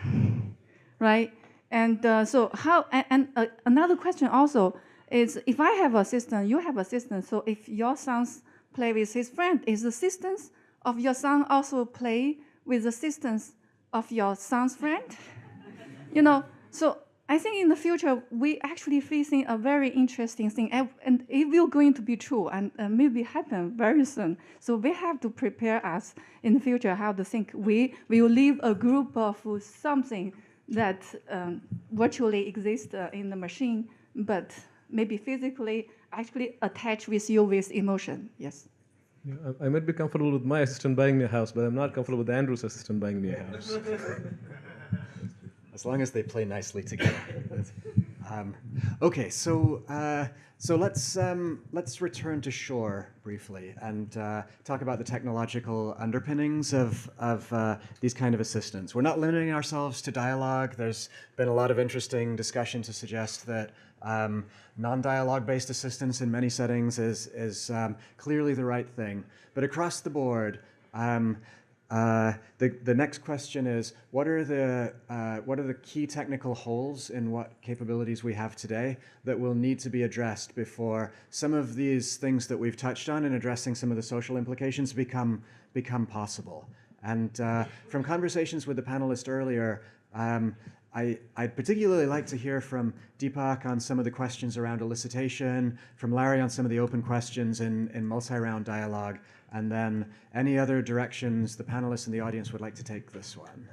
right? And so how, and another question also is, if I have assistant, you have assistant, so if your son play with his friend, is the assistants of your son also play with the assistants of your son's friend? So I think in the future, we actually facing a very interesting thing, and it will going to be true, and maybe happen very soon. So we have to prepare us in the future how to think. We will leave a group of something that virtually exists in the machine, but maybe physically actually attached with you with emotion. Yes. Yeah, I might be comfortable with my assistant buying me a house, but I'm not comfortable with Andrew's assistant buying me a house. As long as they play nicely together. Okay, so let's return to shore briefly and talk about the technological underpinnings of these kind of assistants. We're not limiting ourselves to dialogue. There's been a lot of interesting discussion to suggest that non-dialogue based assistance in many settings is clearly the right thing. But across the board, the next question is, what are the key technical holes in what capabilities we have today that will need to be addressed before some of these things that we've touched on in addressing some of the social implications become possible? And from conversations with the panelists earlier, I'd particularly like to hear from Deepak on some of the questions around elicitation, from Larry on some of the open questions in multi-round dialogue, and then any other directions the panelists and the audience would like to take this one.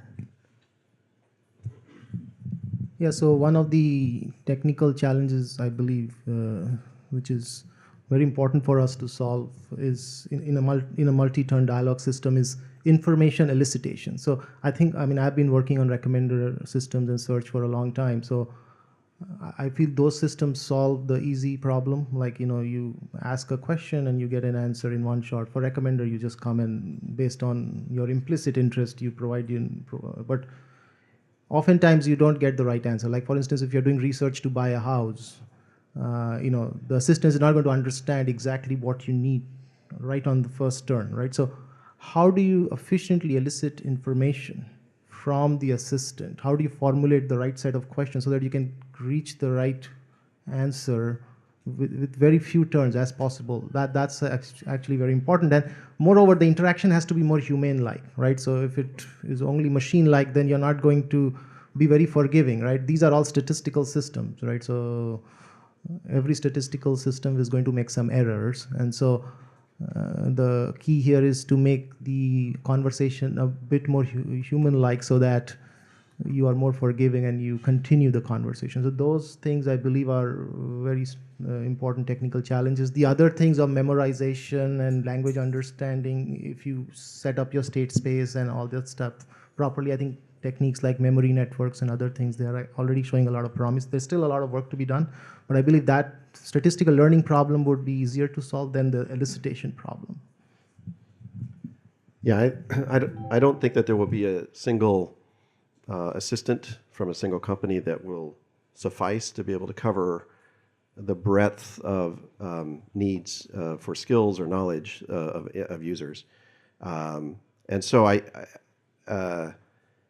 Yeah, so one of the technical challenges, I believe, which is very important for us to solve is in a multi-turn dialogue system is information elicitation. So I've been working on recommender systems and search for a long time. So I feel those systems solve the easy problem. Like, you ask a question and you get an answer in one shot. For recommender, you just come and based on your implicit interest, you provide but oftentimes you don't get the right answer. Like, for instance, if you're doing research to buy a house, the assistant is not going to understand exactly what you need right on the first turn, right? So how do you efficiently elicit information from the assistant? How do you formulate the right set of questions so that you can reach the right answer with very few turns as possible. That's actually very important. And moreover, the interaction has to be more humane-like, right? So if it is only machine-like, then you're not going to be very forgiving, right? These are all statistical systems, right? So every statistical system is going to make some errors. And so the key here is to make the conversation a bit more human-like so that you are more forgiving and you continue the conversation. So those things I believe are very important technical challenges. The other things of memorization and language understanding, if you set up your state space and all that stuff properly, I think techniques like memory networks and other things, they are already showing a lot of promise. There's still a lot of work to be done, but I believe that statistical learning problem would be easier to solve than the elicitation problem. Yeah, I don't think that there will be a single assistant from a single company that will suffice to be able to cover the breadth of needs for skills or knowledge of users. And so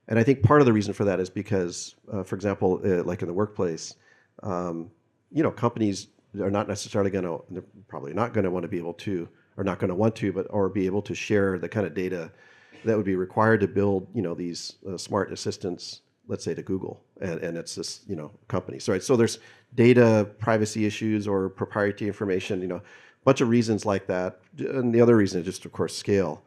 and I think part of the reason for that is because, for example, like in the workplace, companies are not necessarily they're probably not going to want to be able to, or not going to want to, or be able to share the kind of data that would be required to build, these smart assistants, let's say to Google, and it's this, company. So there's data privacy issues or proprietary information, a bunch of reasons like that. And the other reason is just, of course, scale.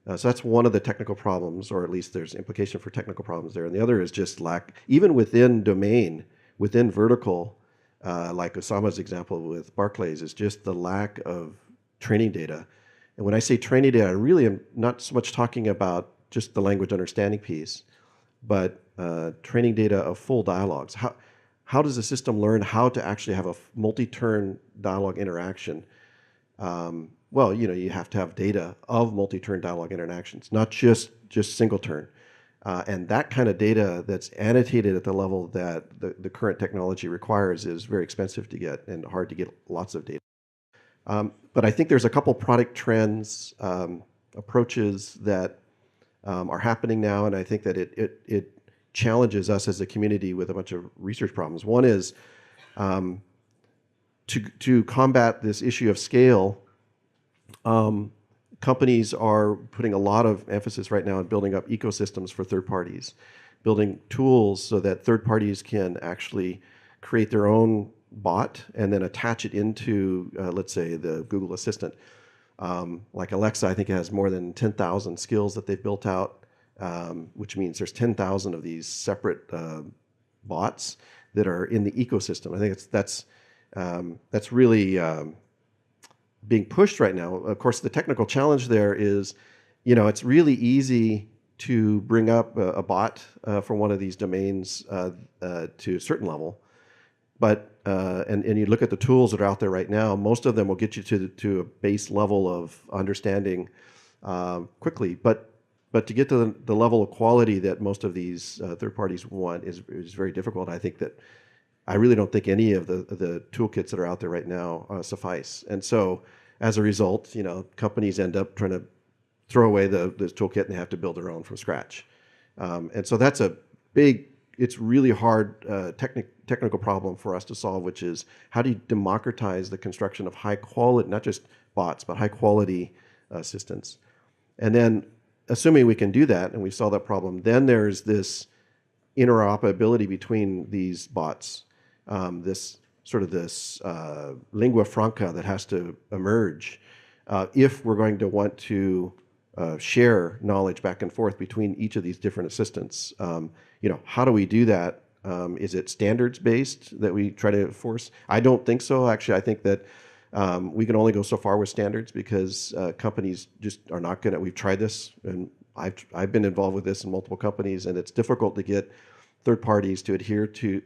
So that's one of the technical problems, or at least there's implication for technical problems there. And the other is just lack, even within domain, within vertical, like Usama's example with Barclays, is just the lack of training data. And when I say training data, I really am not so much talking about just the language understanding piece, but training data of full dialogues. How does the system learn how to actually have a multi-turn dialogue interaction? Well, you have to have data of multi-turn dialogue interactions, not just single turn. And that kind of data that's annotated at the level that the current technology requires is very expensive to get and hard to get lots of data. But I think there's a couple product trends, approaches that are happening now, and I think that it challenges us as a community with a bunch of research problems. One is to combat this issue of scale. Companies are putting a lot of emphasis right now on building up ecosystems for third parties, building tools so that third parties can actually create their own bot and then attach it into, let's say, the Google Assistant. Like Alexa, I think it has more than 10,000 skills that they've built out, which means there's 10,000 of these separate bots that are in the ecosystem. I think that's really being pushed right now. Of course, the technical challenge there is, it's really easy to bring up a bot for one of these domains to a certain level. But and you look at the tools that are out there right now, most of them will get you to a base level of understanding quickly. But to get to the level of quality that most of these third parties want is very difficult. I really don't think any of the toolkits that are out there right now suffice. And so as a result, companies end up trying to throw away the toolkit and they have to build their own from scratch. And so that's it's really hard technical problem for us to solve, which is how do you democratize the construction of high quality, not just bots, but high quality assistants. And then assuming we can do that and we solve that problem, then there's this interoperability between these bots, this lingua franca that has to emerge if we're going to want to share knowledge back and forth between each of these different assistants. How do we do that? Is it standards-based that we try to enforce? I don't think so. Actually, I think that we can only go so far with standards because companies just are not going to. We've tried this, and I've been involved with this in multiple companies, and it's difficult to get third parties to adhere to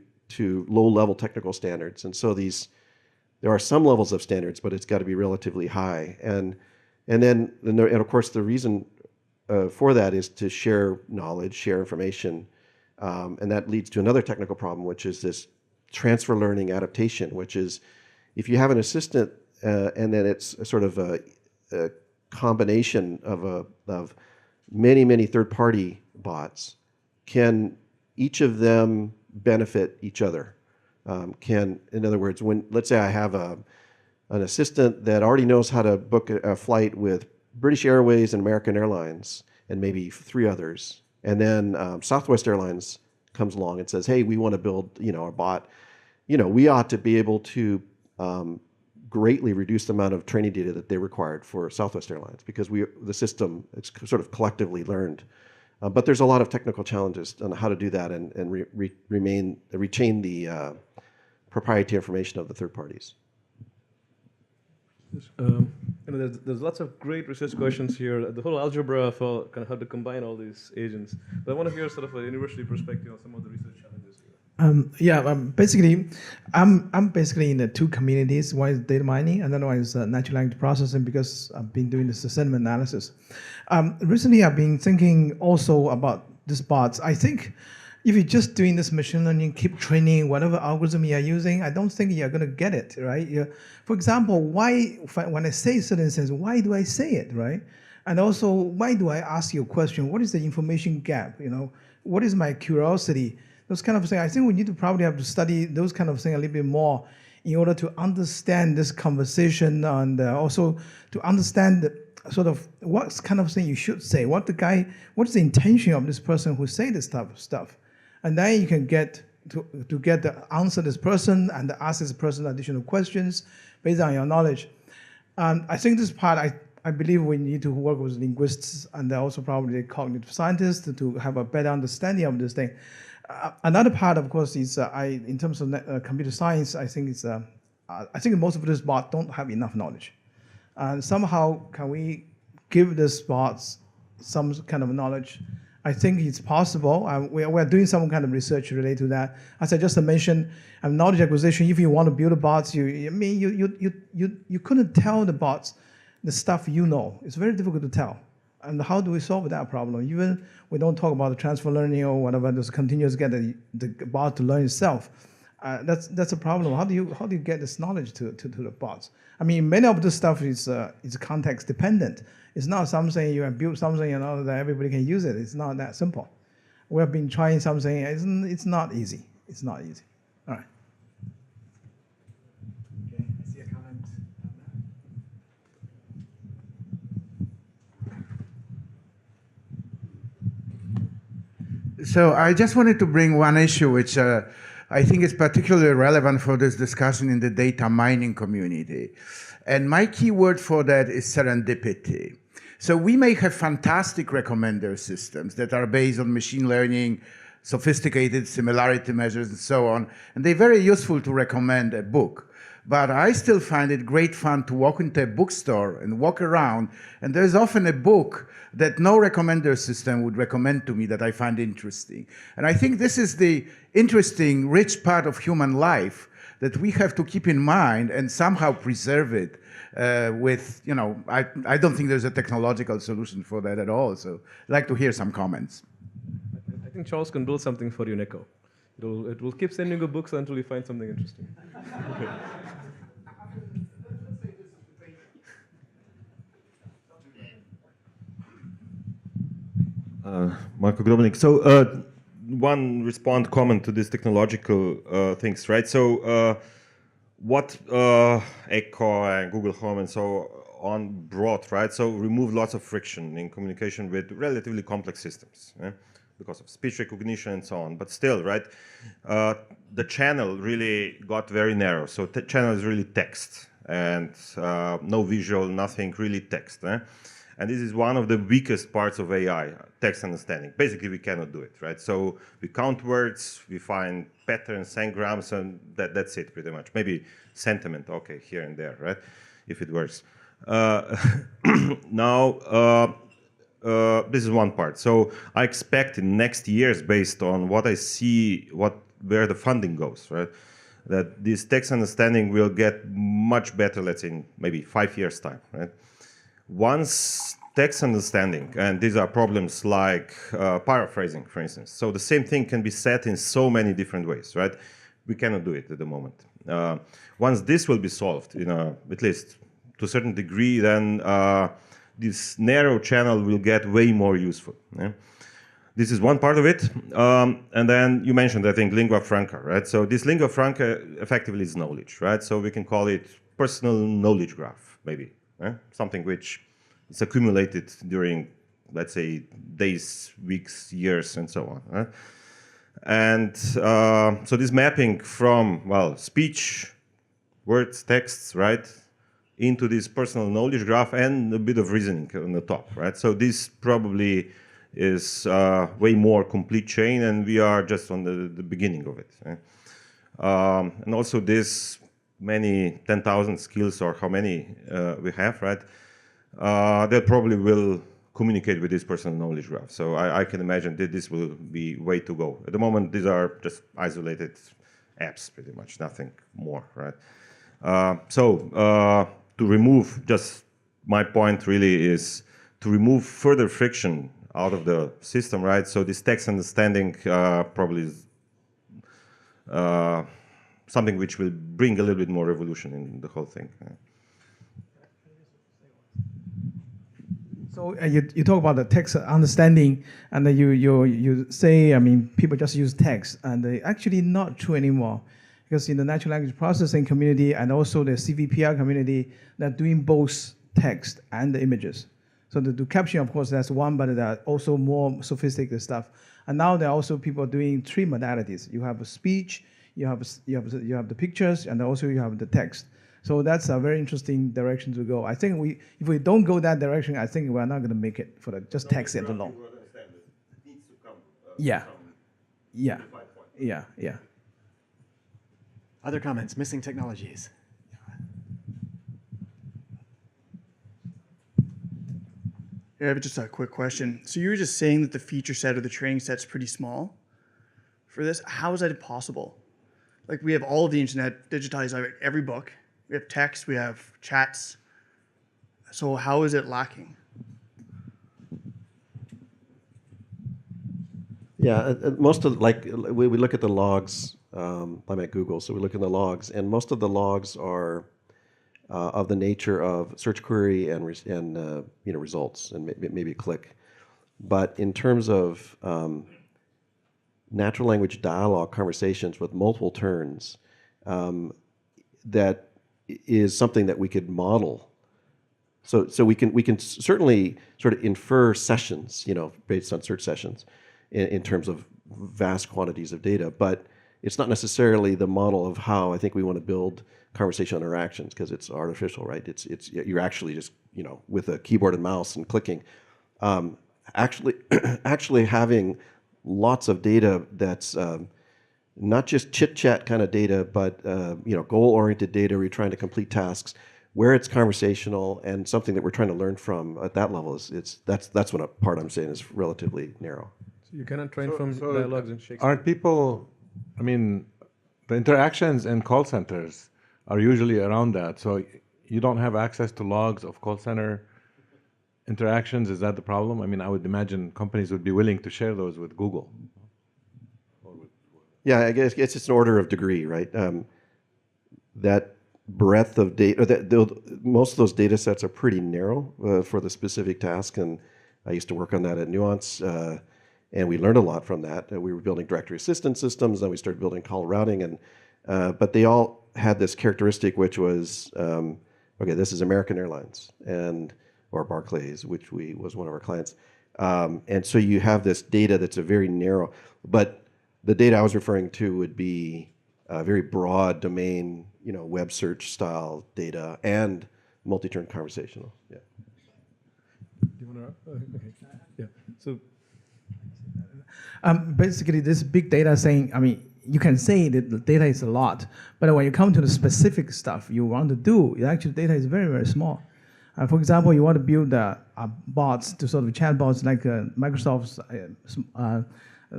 low-level technical standards. And so there are some levels of standards, but it's got to be relatively high. And of course, the reason for that is to share knowledge, share information. And that leads to another technical problem, which is this transfer learning adaptation, which is if you have an assistant and then it's a sort of a combination of many third-party bots, can each of them benefit each other? can, in other words, when let's say I have an assistant that already knows how to book a flight with British Airways and American Airlines and maybe 3 others, and then Southwest Airlines comes along and says, "Hey, we want to build, a bot." We ought to be able to greatly reduce the amount of training data that they required for Southwest Airlines because the system it's sort of collectively learned. But there's a lot of technical challenges on how to do that and retain the proprietary information of the third parties. There's lots of great research questions here. The whole algebra for kind of how to combine all these agents. But I want to hear sort of a university perspective on some of the research challenges here. Basically, I'm basically in the 2 communities. One is data mining, and another one is natural language processing because I've been doing this sentiment analysis. Recently, I've been thinking also about these bots. I think if you're just doing this machine learning, keep training whatever algorithm you're using, I don't think you're going to get it, right? For example, when I say certain things, why do I say it, right? And also, why do I ask you a question? What is the information gap? What is my curiosity? Those kind of things. I think we need to probably have to study those kind of things a little bit more in order to understand this conversation and also to understand sort of what kind of thing you should say. What is the intention of this person who say this type of stuff? And then you can get to get the answer this person and ask this person additional questions based on your knowledge. I think this part, I believe we need to work with linguists and also probably cognitive scientists to have a better understanding of this thing. Another part, of course, is in terms of computer science. I think most of these bots don't have enough knowledge. And somehow, can we give these bots some kind of knowledge? I think it's possible. We're doing some kind of research related to that. As I just mentioned, knowledge acquisition. If you want to build bots, you couldn't tell the bots the stuff you know. It's very difficult to tell. And how do we solve that problem? Even we don't talk about the transfer learning or whatever. Just continuous get the bot to learn itself. That's a problem. How do you get this knowledge to the bots? I mean, many of this stuff is context dependent. It's not something you have built something that everybody can use it. It's not that simple. We have been trying something. It's not easy. It's not easy. All right. Okay, I see a comment So I just wanted to bring one issue which I think is particularly relevant for this discussion in the data mining community. And my key word for that is serendipity. So we may have fantastic recommender systems that are based on machine learning, sophisticated similarity measures, and so on. And they're very useful to recommend a book. But I still find it great fun to walk into a bookstore and walk around, and there's often a book that no recommender system would recommend to me that I find interesting. And I think this is the interesting, rich part of human life that we have to keep in mind and somehow preserve it with, I don't think there's a technological solution for that at all. So I'd like to hear some comments. I think Charles can build something for you, Nico. It will keep sending you books until you find something interesting. Marco Grobnik. So one comment to this technological things, right? So what Echo and Google Home and so on brought, right? So remove lots of friction in communication with relatively complex systems, because of speech recognition and so on. But still, right, the channel really got very narrow. So the channel is really text and no visual, nothing, really text. And this is one of the weakest parts of AI, text understanding. Basically, we cannot do it, right? So we count words, we find patterns, engrams, and that's it pretty much. Maybe sentiment, okay, here and there, right? If it works. Now, this is one part. So I expect in next years, based on what I see, where the funding goes, right? That this text understanding will get much better, let's say in maybe 5 years' time, right? Once text understanding, and these are problems like paraphrasing, for instance. So the same thing can be said in so many different ways, right? We cannot do it at the moment. Once this will be solved, at least to a certain degree, then this narrow channel will get way more useful. Yeah? this is one part of it. And then you mentioned, I think, lingua franca, right? So this lingua franca effectively is knowledge, right? So we can call it personal knowledge graph, maybe. Something which is accumulated during, let's say, days, weeks, years, and so on. Right? And so this mapping from, well, speech, words, texts, right, into this personal knowledge graph and a bit of reasoning on the top, right? So this probably is way more complete chain, and we are just on the beginning of it. Right? And also this many 10,000 skills, or how many we have, right? They probably will communicate with this personal knowledge graph. So I can imagine that this will be way to go. At the moment, these are just isolated apps, pretty much, nothing more, right? To remove, just my point really is to remove further friction out of the system, right? So this text understanding probably is something which will bring a little bit more revolution in the whole thing. So you talk about the text understanding, and then you say, I mean, people just use text, and actually not true anymore. Because in the natural language processing community and also the CVPR community, they're doing both text and the images. So the caption, of course, that's one, but there are also more sophisticated stuff. And now there are also people doing three modalities. You have a speech, you have the pictures, and also you have the text. So that's a very interesting direction to go. I think if we don't go that direction, I think we're not going to make it for the just text it alone. Yeah. Other comments, missing technologies. Yeah, I have just a quick question. So you were just saying that the feature set or the training set's pretty small for this. How is that possible? Like, we have all of the internet digitized, like every book. We have text, we have chats. So how is it lacking? Yeah, most of, like, we look at the logs. I'm at Google, so we look at the logs, and most of the logs are of the nature of search query and results, and maybe a click. But in terms of natural language dialogue conversations with multiple turns, that is something that we could model. So we can certainly sort of infer sessions, based on search sessions, in terms of vast quantities of data, but it's not necessarily the model of how I think we want to build conversational interactions, because it's artificial, right? It's you're actually just with a keyboard and mouse and clicking. Actually having lots of data that's not just chit chat kind of data, but goal oriented data where you're trying to complete tasks, where it's conversational and something that we're trying to learn from at that level that's what a part I'm saying is relatively narrow. So you cannot train from dialogues in Shakespeare. Aren't people? I mean, the interactions in call centers are usually around that. So you don't have access to logs of call center interactions. Is that the problem? I mean, I would imagine companies would be willing to share those with Google. Yeah, I guess it's an order of degree, right? That breadth of data, most of those data sets are pretty narrow for the specific task. And I used to work on that at Nuance. And we learned a lot from that. We were building directory assistance systems, then we started building call routing, and but they all had this characteristic, which was, okay, this is American Airlines or Barclays, which was one of our clients, and so you have this data that's a very narrow. But the data I was referring to would be very broad domain, web search style data and multi-turn conversational. Yeah. Do you want to? Okay. Yeah. So. Basically, this big data saying, I mean, you can say that the data is a lot, but when you come to the specific stuff you want to do, actually data is very, very small. For example, you want to build bots to sort of chatbots like Microsoft's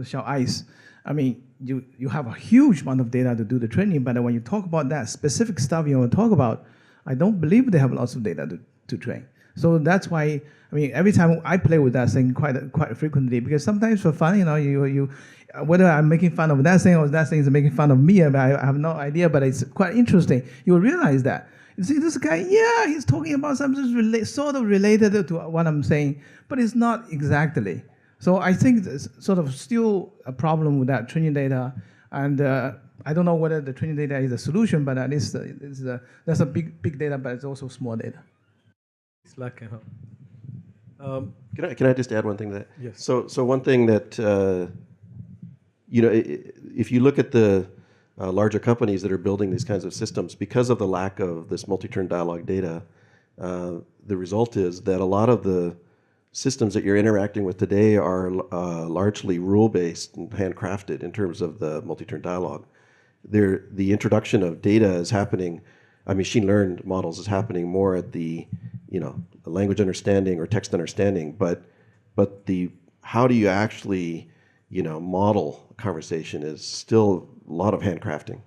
Shell Ice. I mean, you have a huge amount of data to do the training, but when you talk about that specific stuff you want to talk about, I don't believe they have lots of data to train. So that's why, I mean, every time I play with that thing quite frequently, because sometimes for fun, you whether I'm making fun of that thing or that thing is making fun of me, I have no idea, but it's quite interesting. You realize that. You see, this guy, yeah, he's talking about something sort of related to what I'm saying, but it's not exactly. So I think there's sort of still a problem with that training data, and I don't know whether the training data is a solution, but at least there's a big data, but it's also small data. Slack can help. Can I just add one thing to that? Yes. So one thing that if you look at the larger companies that are building these kinds of systems, because of the lack of this multi-turn dialogue data, the result is that a lot of the systems that you're interacting with today are largely rule-based and handcrafted in terms of the multi-turn dialogue. The introduction of data is happening, machine learned models is happening more at the language understanding or text understanding, but the how do you actually model a conversation is still a lot of handcrafting.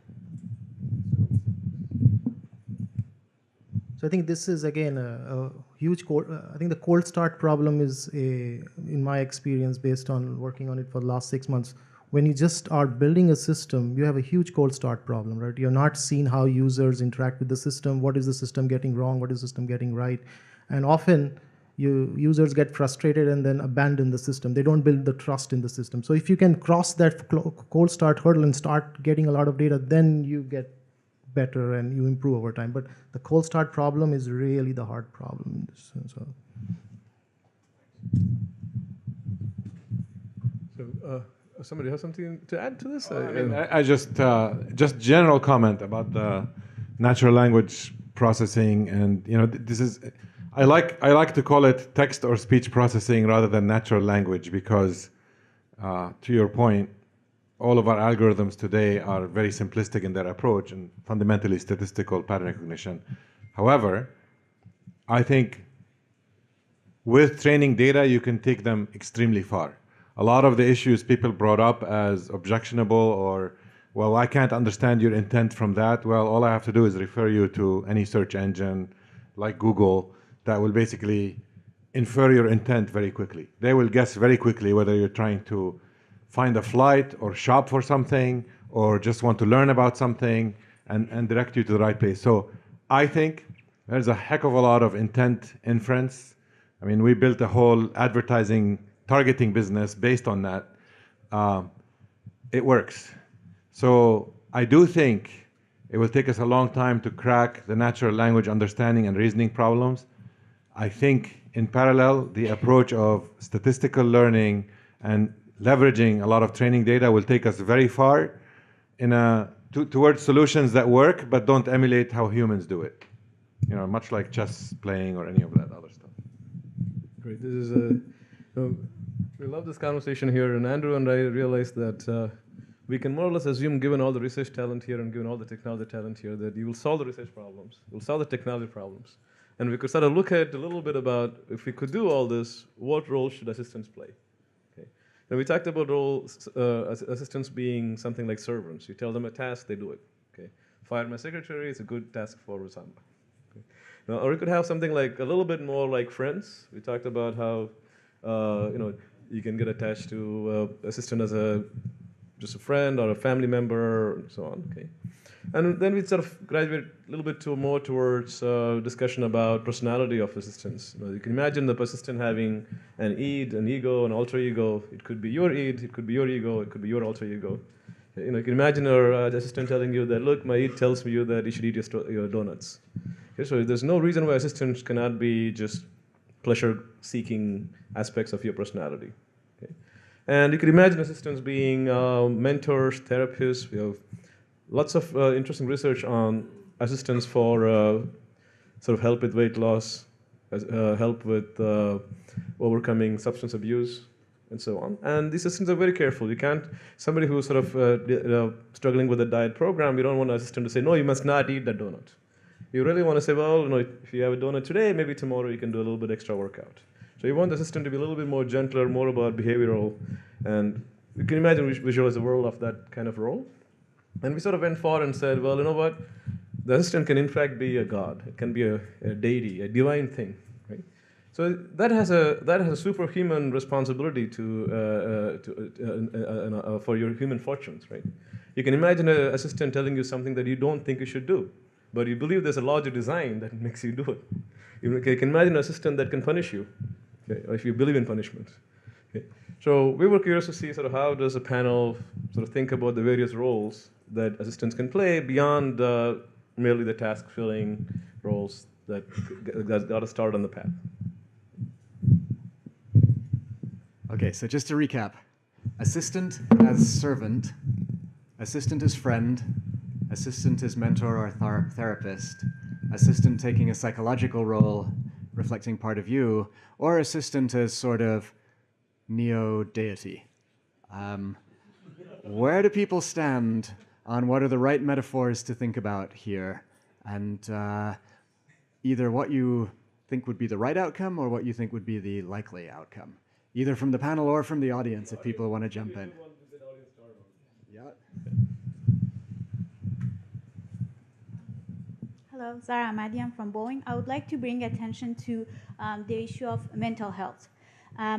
So I think this is again a huge I think the cold start problem is in my experience, based on working on it for the last 6 months, when you just are building a system, you have a huge cold start problem, right? You're not seeing how users interact with the system. What is the system getting wrong? What is the system getting right? And often users get frustrated and then abandon the system. They don't build the trust in the system. So if you can cross that cold start hurdle and start getting a lot of data, then you get better and you improve over time. But the cold start problem is really the hard problem in this sense. So somebody has something to add to this? I just general comment about the natural language processing, and this is I like to call it text or speech processing rather than natural language, because to your point, all of our algorithms today are very simplistic in their approach and fundamentally statistical pattern recognition. However, I think with training data, you can take them extremely far. A lot of the issues people brought up as objectionable or, well, I can't understand your intent from that. Well, all I have to do is refer you to any search engine like Google that will basically infer your intent very quickly. They will guess very quickly whether you're trying to find a flight or shop for something or just want to learn about something and direct you to the right place. So I think there's a heck of a lot of intent inference. I mean, we built a whole advertising targeting business based on that. It works. So I do think it will take us a long time to crack the natural language understanding and reasoning problems. I think in parallel, the approach of statistical learning and leveraging a lot of training data will take us very far towards solutions that work but don't emulate how humans do it. Much like chess playing or any of that other stuff. Great. This is we love this conversation here, and Andrew and I realized that we can more or less assume, given all the research talent here and given all the technology talent here, that you will solve the research problems, you'll solve the technology problems. And we could sort of look at a little bit about, if we could do all this, what role should assistants play? Okay. Now we talked about roles, assistants being something like servants. You tell them a task, they do it. Okay. Fire my secretary is a good task for Usama. Okay. Now, or we could have something like a little bit more like friends. We talked about how you can get attached to assistant as just a friend or a family member and so on. Okay. And then we sort of graduate a little bit more towards discussion about personality of assistants. You can imagine the assistant having an id, an ego, an alter ego. It could be your id, it could be your ego, it could be your alter ego. You can imagine your assistant telling you that, look, my id tells me that you should eat your donuts. Okay, so there's no reason why assistants cannot be just pleasure-seeking aspects of your personality. Okay? And you could imagine assistants being mentors, therapists. We have lots of interesting research on assistants for sort of help with weight loss, help with overcoming substance abuse, and so on. And these assistants are very careful. You can't, somebody who's sort of struggling with a diet program, you don't want an assistant to say, no, you must not eat that donut. You really want to say, well, if you have a donut today, maybe tomorrow you can do a little bit extra workout. So you want the assistant to be a little bit more gentler, more about behavioral, and you can imagine visualize the world of that kind of role. And we sort of went forward and said, well, you know what? The assistant can in fact be a god. It can be a deity, a divine thing, right? So that has a superhuman responsibility for your human fortunes, right? You can imagine an assistant telling you something that you don't think you should do, but you believe there's a larger design that makes you do it. You can imagine an assistant that can punish you, okay, or if you believe in punishment. Okay. So we were curious to see sort of how does a panel sort of think about the various roles that assistants can play beyond merely the task-filling roles that got us started on the path. Okay, so just to recap, assistant as servant, assistant as friend, assistant as mentor or therapist, assistant taking a psychological role reflecting part of you, or assistant as sort of neo-deity. Where do people stand on what are the right metaphors to think about here? And either what you think would be the right outcome or what you think would be the likely outcome, either from the panel or from the audience if people want to jump in. Yeah. Hello, Zara Ahmadian from Boeing. I would like to bring attention to the issue of mental health.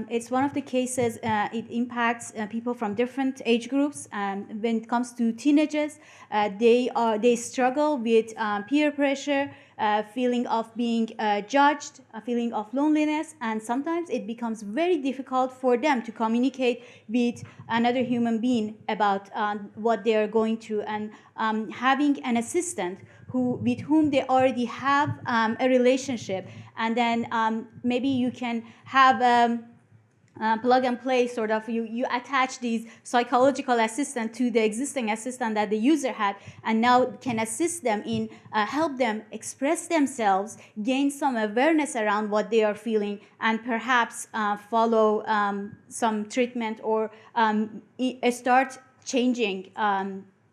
It's one of the cases, it impacts people from different age groups. When it comes to teenagers, they struggle with peer pressure, feeling of being judged, a feeling of loneliness, and sometimes it becomes very difficult for them to communicate with another human being about what they are going through. And having an assistant with whom they already have a relationship, and then maybe you can have plug and play sort of, you attach these psychological assistant to the existing assistant that the user had, and now can assist them in help them express themselves, gain some awareness around what they are feeling, and perhaps follow some treatment or start changing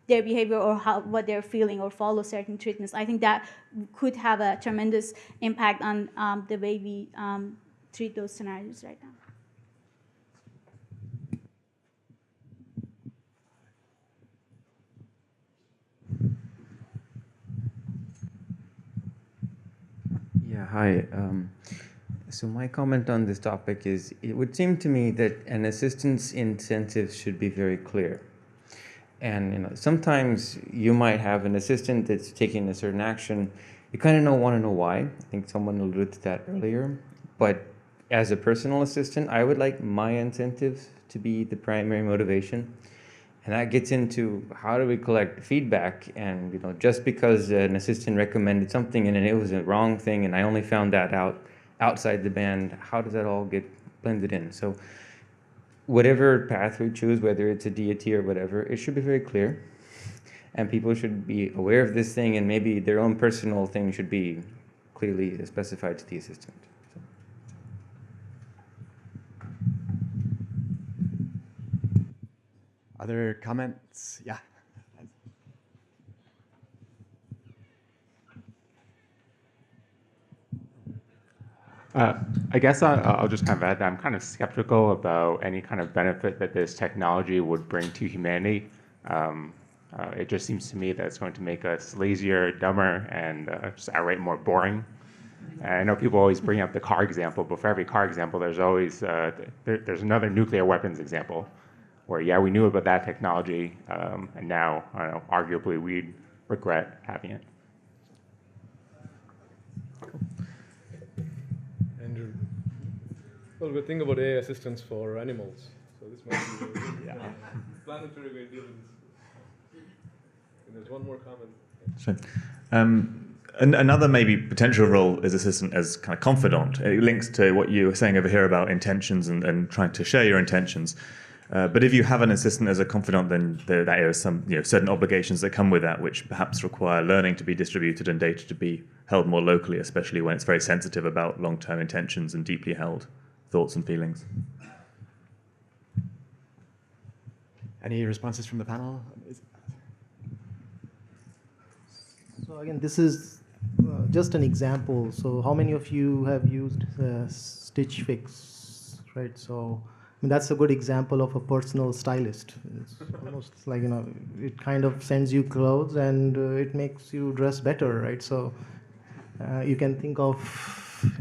their behavior or what they're feeling, or follow certain treatments. I think that could have a tremendous impact on the way we treat those scenarios right now. Yeah, hi. So my comment on this topic is, it would seem to me that an assistant's incentives should be very clear. And sometimes you might have an assistant that's taking a certain action. You kind of want to know why. I think someone alluded to that earlier. But as a personal assistant, I would like my incentives to be the primary motivation. And that gets into how do we collect feedback? And just because an assistant recommended something and it was a wrong thing, and I only found that out outside the band, how does that all get blended in? So whatever path we choose, whether it's a deity or whatever, it should be very clear. And people should be aware of this thing, and maybe their own personal thing should be clearly specified to the assistant. Other comments? Yeah. I guess I'll just kind of add that I'm kind of skeptical about any kind of benefit that this technology would bring to humanity. It just seems to me that it's going to make us lazier, dumber, and just outright more boring. And I know people always bring up the car example, but for every car example, there's always there's another nuclear weapons example, where yeah, we knew about that technology, and now arguably we'd regret having it. Andrew. Well, we're thinking about AI assistants for animals, so this might be a planetary way to deal with this. And there's one more comment. So, another maybe potential role is assistant as kind of confidant. It links to what you were saying over here about intentions and trying to share your intentions. But if you have an assistant as a confidant, then there are some certain obligations that come with that, which perhaps require learning to be distributed and data to be held more locally, especially when it's very sensitive about long-term intentions and deeply held thoughts and feelings. Any responses from the panel? So again, this is just an example. So how many of you have used Stitch Fix, right? So I mean, that's a good example of a personal stylist. It's almost like, it kind of sends you clothes and it makes you dress better, right? So you can think of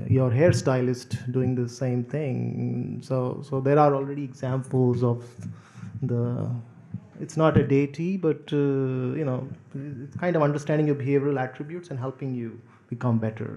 your hairstylist doing the same thing. So there are already examples of it's not a deity, but, it's kind of understanding your behavioral attributes and helping you become better.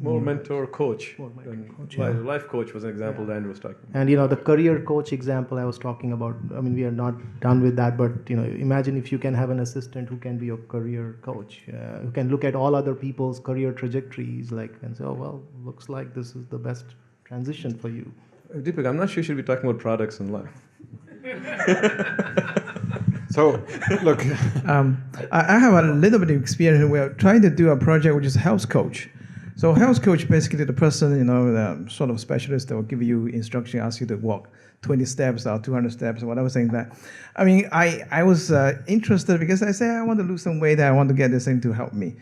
More mentor coach. More mentor coach, Life coach was an example that Andrew was talking about. And the career coach example I was talking about, I mean, we are not done with that, but imagine if you can have an assistant who can be your career coach, who can look at all other people's career trajectories, and say, oh, well, looks like this is the best transition for you. Deepak, I'm not sure you should be talking about products in life. So, look, I have a little bit of experience. We're trying to do a project which is health coach. So health coach, basically the person, the sort of specialist that will give you instruction, ask you to walk 20 steps or 200 steps or whatever, saying that. I mean, I was interested because I said, I want to lose some weight. I want to get this thing to help me.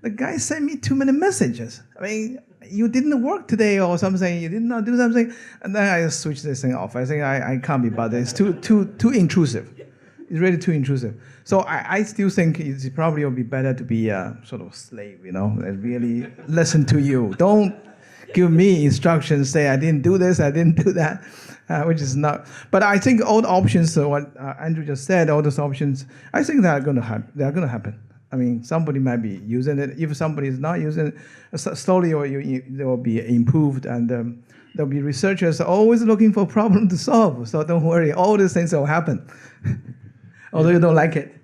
The guy sent me too many messages. I mean, you didn't work today or something. You did not do something. And then I switched this thing off. I think I can't be bothered. It's too intrusive. It's really too intrusive. So I still think it probably will be better to be a sort of slave, and really listen to you. Don't give me instructions, say I didn't do this, I didn't do that, which is not. But I think all the options, what Andrew just said, all those options, I think they're going to happen. I mean, somebody might be using it. If somebody is not using it, slowly they will be improved, and there'll be researchers always looking for a problem to solve. So don't worry, all these things will happen. Although you don't like it.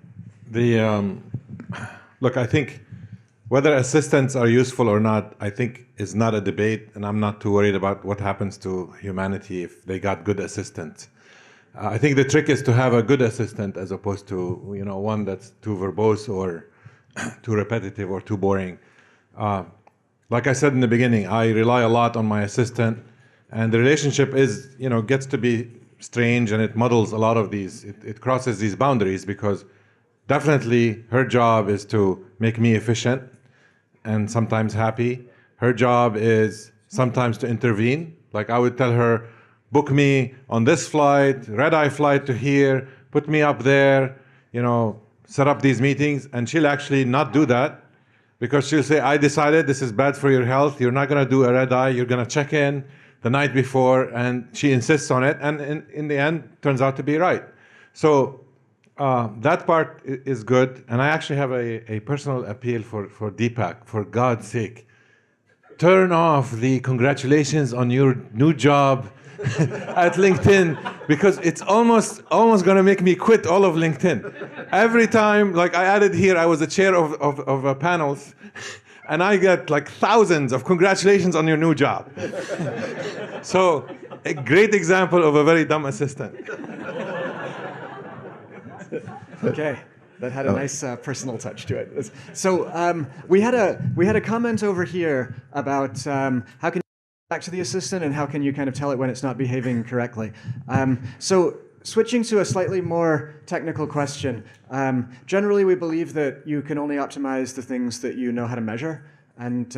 Look, I think whether assistants are useful or not, I think is not a debate, and I'm not too worried about what happens to humanity if they got good assistants. I think the trick is to have a good assistant as opposed to one that's too verbose or too repetitive or too boring. Like I said in the beginning, I rely a lot on my assistant, and the relationship gets to be strange, and it muddles a lot of these. It crosses these boundaries because definitely her job is to make me efficient and sometimes happy. Her job is sometimes to intervene. Like I would tell her, book me on this flight, red-eye flight to here, put me up there, set up these meetings, and she'll actually not do that because she'll say, I decided this is bad for your health. You're not going to do a red-eye. You're going to check in the night before, and she insists on it, and in the end, turns out to be right. So that part is good, and I actually have a personal appeal for Deepak, for God's sake. Turn off the congratulations on your new job at LinkedIn, because it's almost going to make me quit all of LinkedIn. Every time, I added here, I was the chair of panels, and I get thousands of congratulations on your new job. So, a great example of a very dumb assistant. Okay, that had a nice personal touch to it. So we had a comment over here about how can you back to the assistant and how can you kind of tell it when it's not behaving correctly. So switching to a slightly more technical question, generally we believe that you can only optimize the things that you know how to measure. And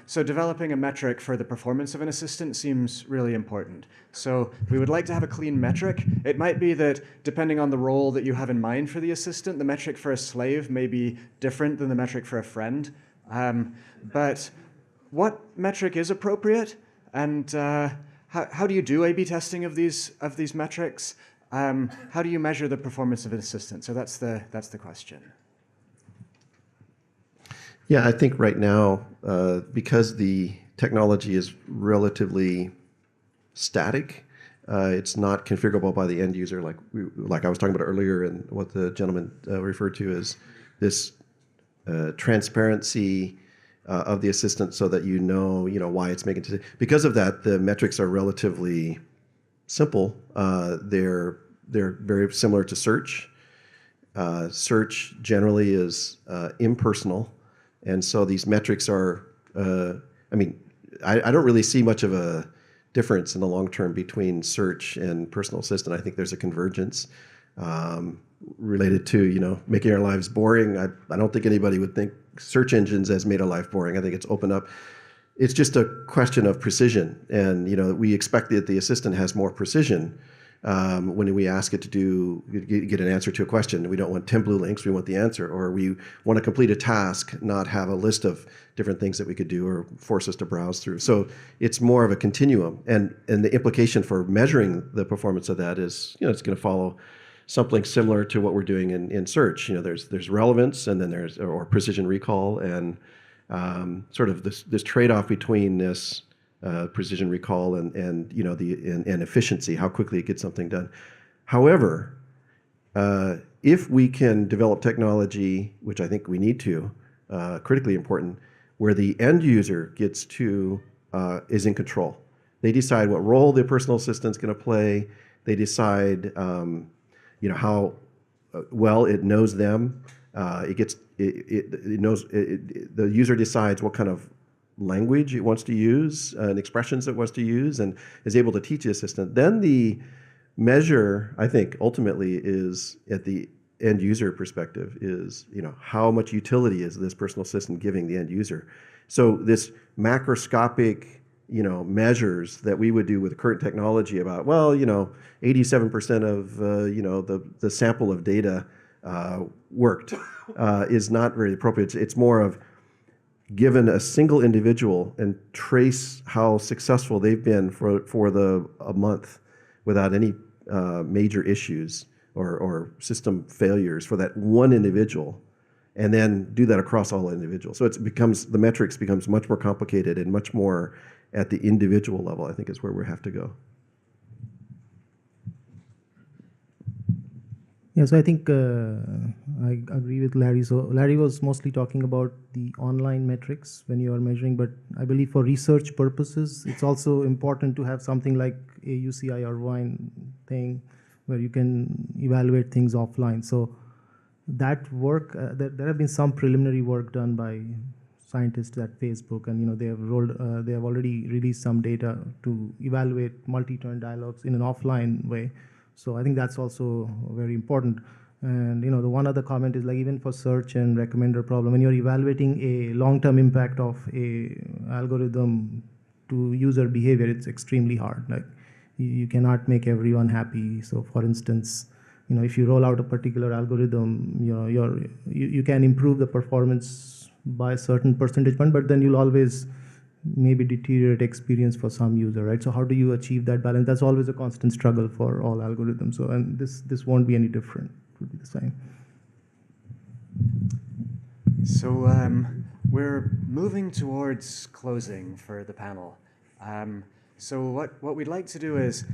so developing a metric for the performance of an assistant seems really important. So we would like to have a clean metric. It might be that depending on the role that you have in mind for the assistant, the metric for a slave may be different than the metric for a friend. But what metric is appropriate? And how do you do A/B testing of these metrics? How do you measure the performance of an assistant? So that's the question. Yeah, I think right now, because the technology is relatively static, it's not configurable by the end user, like I was talking about earlier, and what the gentleman referred to as this transparency of the assistant, so that you know why it's making decisions. Because of that, the metrics are relatively simple. They're very similar to search. Search generally is impersonal. And so these metrics are, I don't really see much of a difference in the long term between search and personal assistant. I think there's a convergence related to, making our lives boring. I don't think anybody would think search engines has made our life boring. I think it's opened up. It's just a question of precision. And, we expect that the assistant has more precision when we ask it to get an answer to a question. We don't want 10 blue links, we want the answer. Or we want to complete a task, not have a list of different things that we could do or force us to browse through. So it's more of a continuum. And the implication for measuring the performance of that is, it's going to follow something similar to what we're doing in search. There's relevance, and then there's or precision recall, and sort of this trade-off between this precision recall and you know and efficiency, how quickly it gets something done. However, if we can develop technology, which I think we need to, critically important, where the end user gets to is in control. They decide what role their personal assistant's going to play. They decide, you know, how well it knows them. It knows the user decides what kind of language it wants to use and expressions it wants to use, and is able to teach the assistant. Then the measure, I think, ultimately is at the end user perspective is, you know, how much utility is this personal assistant giving the end user? So this macroscopic, you know, measures that we would do with current technology about, well, you know, 87% of, you know, the sample of data worked is not very appropriate. It's more of given a single individual and trace how successful they've been for a month without any major issues or system failures for that one individual, and then do that across all individuals. So the metrics becomes much more complicated and much more at the individual level, I think, is where we have to go. Yes, I think I agree with Larry. So Larry was mostly talking about the online metrics when you are measuring, but I believe for research purposes, it's also important to have something like a UCI or WINE thing where you can evaluate things offline. So that work, there have been some preliminary work done by scientists at Facebook, and you know they have already released some data to evaluate multi-turn dialogues in an offline way. So I think that's also very important. And you know, the one other comment is, like, even for search and recommender problem, when you're evaluating a long-term impact of a algorithm to user behavior, it's extremely hard. Like, you cannot make everyone happy. So for instance, you know, if you roll out a particular algorithm, you know, you can improve the performance by a certain percentage point, but then you'll always maybe deteriorate experience for some user, right? So how do you achieve that balance? That's always a constant struggle for all algorithms. So, and this won't be any different. It will be the same. So we're moving towards closing for the panel. So what we'd like to do is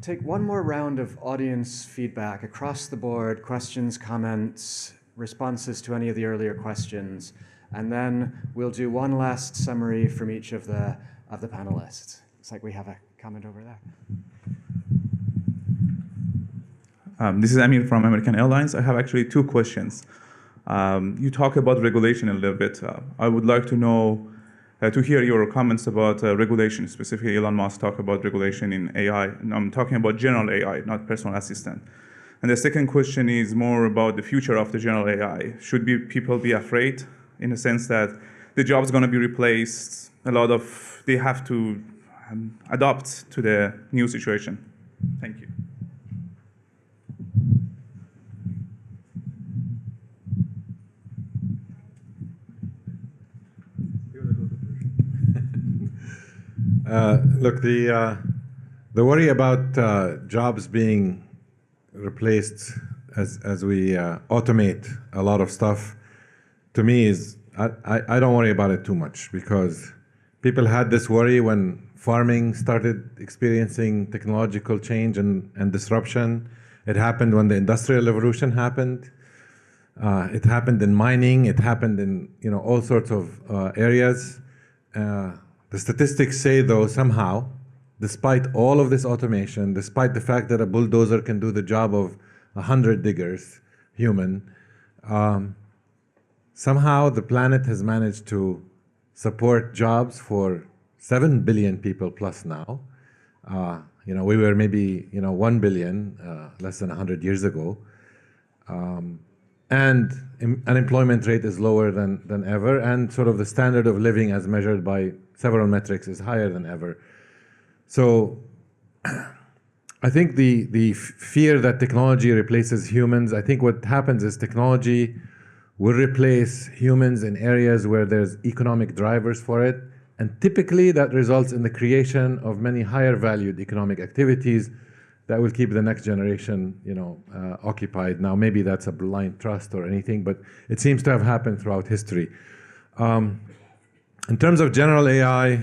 take one more round of audience feedback across the board, questions, comments, responses to any of the earlier questions, and then we'll do one last summary from each of the panelists. It's like we have a comment over there. This is Amir from American Airlines. I have actually two questions. You talk about regulation a little bit. I would like to know, to hear your comments about regulation. Specifically, Elon Musk talked about regulation in AI, and I'm talking about general AI, not personal assistant. And the second question is more about the future of the general AI. Should people be afraid, in the sense that the job's going to be replaced? They have to adapt to the new situation. Thank you. Look, the worry about jobs being replaced as we automate a lot of stuff, to me, is I don't worry about it too much, because people had this worry when farming started experiencing technological change and disruption. It happened when the Industrial Revolution happened. It happened in mining. It happened in all sorts of areas. The statistics say, though, somehow, despite all of this automation, despite the fact that a bulldozer can do the job of 100 diggers, human, somehow the planet has managed to support jobs for 7 billion people plus now. We were maybe 1 billion less than 100 years ago. And unemployment rate is lower than ever, and sort of the standard of living as measured by several metrics is higher than ever. So I think the fear that technology replaces humans, I think what happens is technology will replace humans in areas where there's economic drivers for it, and typically that results in the creation of many higher valued economic activities that will keep the next generation, occupied. Now, maybe that's a blind trust or anything, but it seems to have happened throughout history. In terms of general AI,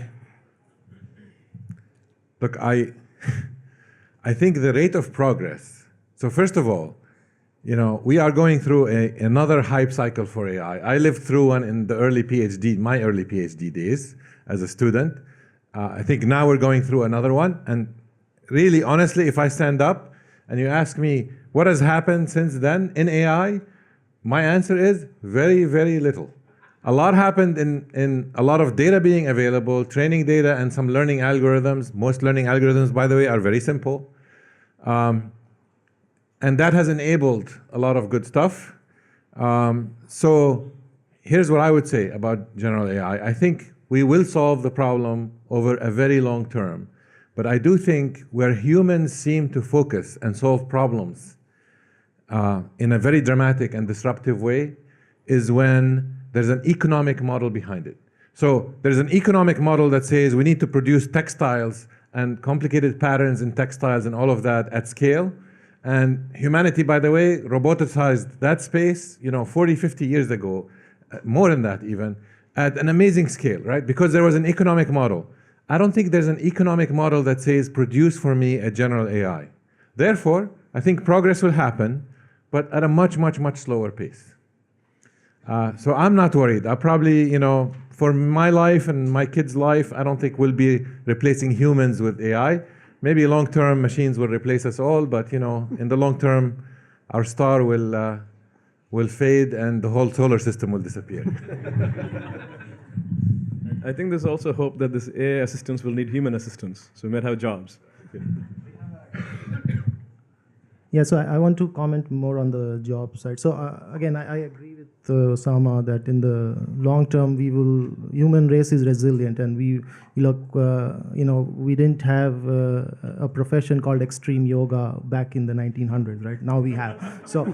look, I think the rate of progress. So first of all, we are going through another hype cycle for AI. I lived through one in the my early PhD days as a student. I think now we're going through another one. And really, honestly, if I stand up and you ask me what has happened since then in AI, my answer is very, very little. A lot happened in a lot of data being available, training data, and some learning algorithms. Most learning algorithms, by the way, are very simple. And that has enabled a lot of good stuff. So here's what I would say about general AI. I think we will solve the problem over a very long term. But I do think where humans seem to focus and solve problems in a very dramatic and disruptive way is when there's an economic model behind it. So there's an economic model that says we need to produce textiles and complicated patterns in textiles and all of that at scale. And humanity, by the way, roboticized that space, 40, 50 years ago, more than that even, at an amazing scale, right? Because there was an economic model. I don't think there's an economic model that says produce for me a general AI. Therefore, I think progress will happen, but at a much, much, much slower pace. So I'm not worried. I probably, for my life and my kids' life, I don't think we'll be replacing humans with AI. Maybe long-term machines will replace us all, but in the long term, our star will fade and the whole solar system will disappear. I think there's also hope that this AI assistants will need human assistants, so we might have jobs. Okay. Yeah, so I want to comment more on the job side. So again, I agree with Usama that in the long term, human race is resilient, and we didn't have a profession called extreme yoga back in the 1900s, right? Now we have. So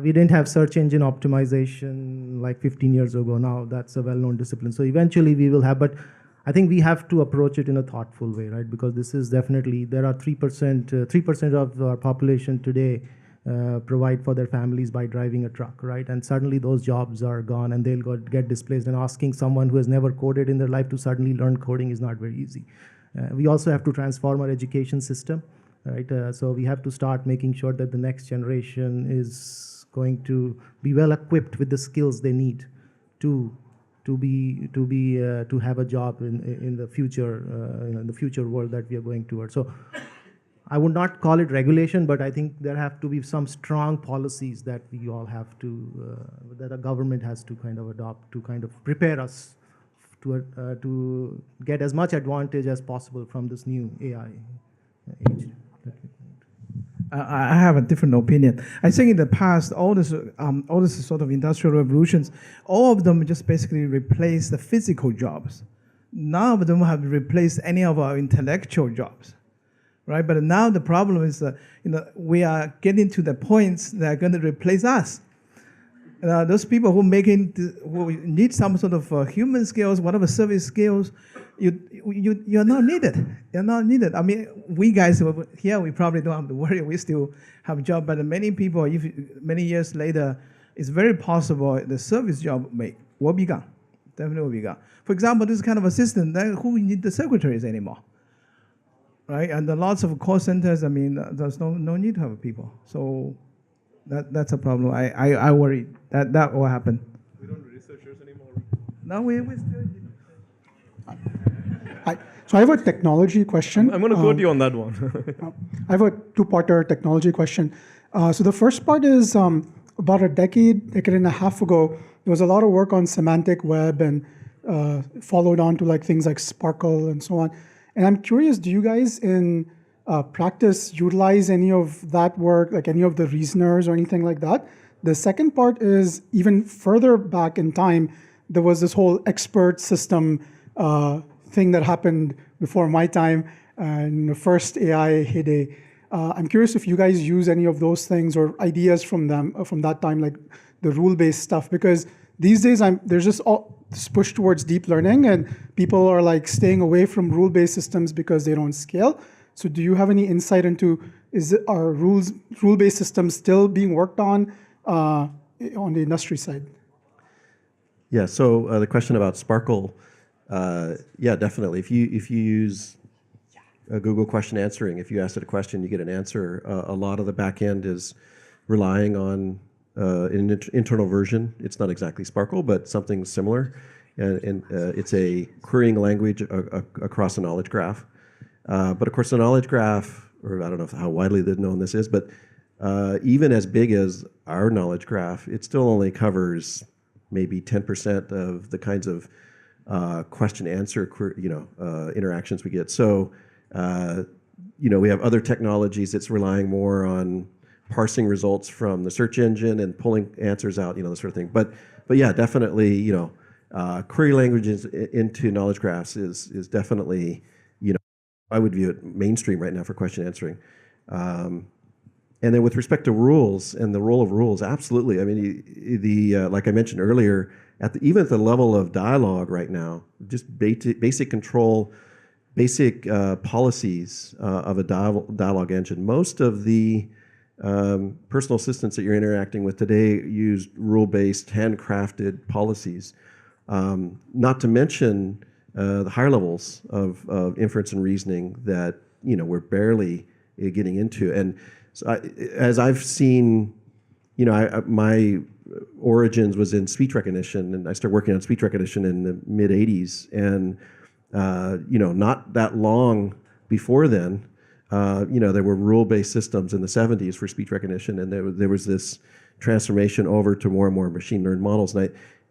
we didn't have search engine optimization like 15 years ago. Now that's a well-known discipline. So eventually we will have, but I think we have to approach it in a thoughtful way, right? Because this is definitely, there are 3% of our population today provide for their families by driving a truck, right? And suddenly those jobs are gone and they'll get displaced, and asking someone who has never coded in their life to suddenly learn coding is not very easy. We also have to transform our education system, right? So we have to start making sure that the next generation is going to be well equipped with the skills they need to have a job in the future, in the future world that we are going towards. So I would not call it regulation, but I think there have to be some strong policies that we all have to, that a government has to kind of adopt to kind of prepare us to get as much advantage as possible from this new AI age. I have a different opinion. I think in the past, all this sort of industrial revolutions, all of them just basically replaced the physical jobs. None of them have replaced any of our intellectual jobs, right? But now the problem is that we are getting to the points that are going to replace us. Those people who need some sort of human skills, whatever service skills, you're not needed. You're not needed. I mean, we guys here, we probably don't have to worry. We still have a job. But many people, many years later, it's very possible the service job will be gone. Definitely will be gone. For example, this kind of assistant, then who need the secretaries anymore? Right? And the lots of call centers, I mean, there's no need to have people. So that's a problem. I worry that will happen. We don't need researchers anymore. No, we still. So I have a technology question. I'm going to quote you on that one. I have a two-parter technology question. So the first part is about a decade and a half ago, there was a lot of work on semantic web and followed on to like things like Sparkle and so on. And I'm curious, do you guys in practice utilize any of that work, like any of the reasoners or anything like that? The second part is even further back in time, there was this whole expert system thing that happened before my time in the first AI heyday. I'm curious if you guys use any of those things or ideas from that time, like the rule-based stuff, because these days there's just all this push towards deep learning and people are like staying away from rule-based systems because they don't scale. So do you have any insight into, are rule-based systems still being worked on the industry side? Yeah. So the question about Sparkle, yeah, definitely. If you use Google question answering, if you ask it a question, you get an answer. A lot of the back end is relying on an internal version. It's not exactly Sparkle, but something similar. And it's a querying language across a knowledge graph. But of course, the knowledge graph, or I don't know how widely known this is, but even as big as our knowledge graph, it still only covers maybe 10% of the kinds of question-answer interactions we get. So, we have other technologies that's relying more on parsing results from the search engine and pulling answers out, this sort of thing. But yeah, definitely, query languages into knowledge graphs is definitely, I would view it mainstream right now for question answering. And then with respect to rules and the role of rules, absolutely. I mean, like I mentioned earlier, even at the level of dialogue right now, just basic control, basic policies of a dialogue engine. Most of the personal assistants that you're interacting with today use rule-based, handcrafted policies. Not to mention the higher levels of inference and reasoning that we're barely getting into. And so as I've seen, my origins was in speech recognition, and I started working on speech recognition in the mid '80s. And not that long before then, there were rule-based systems in the '70s for speech recognition, and there was this transformation over to more and more machine-learned models.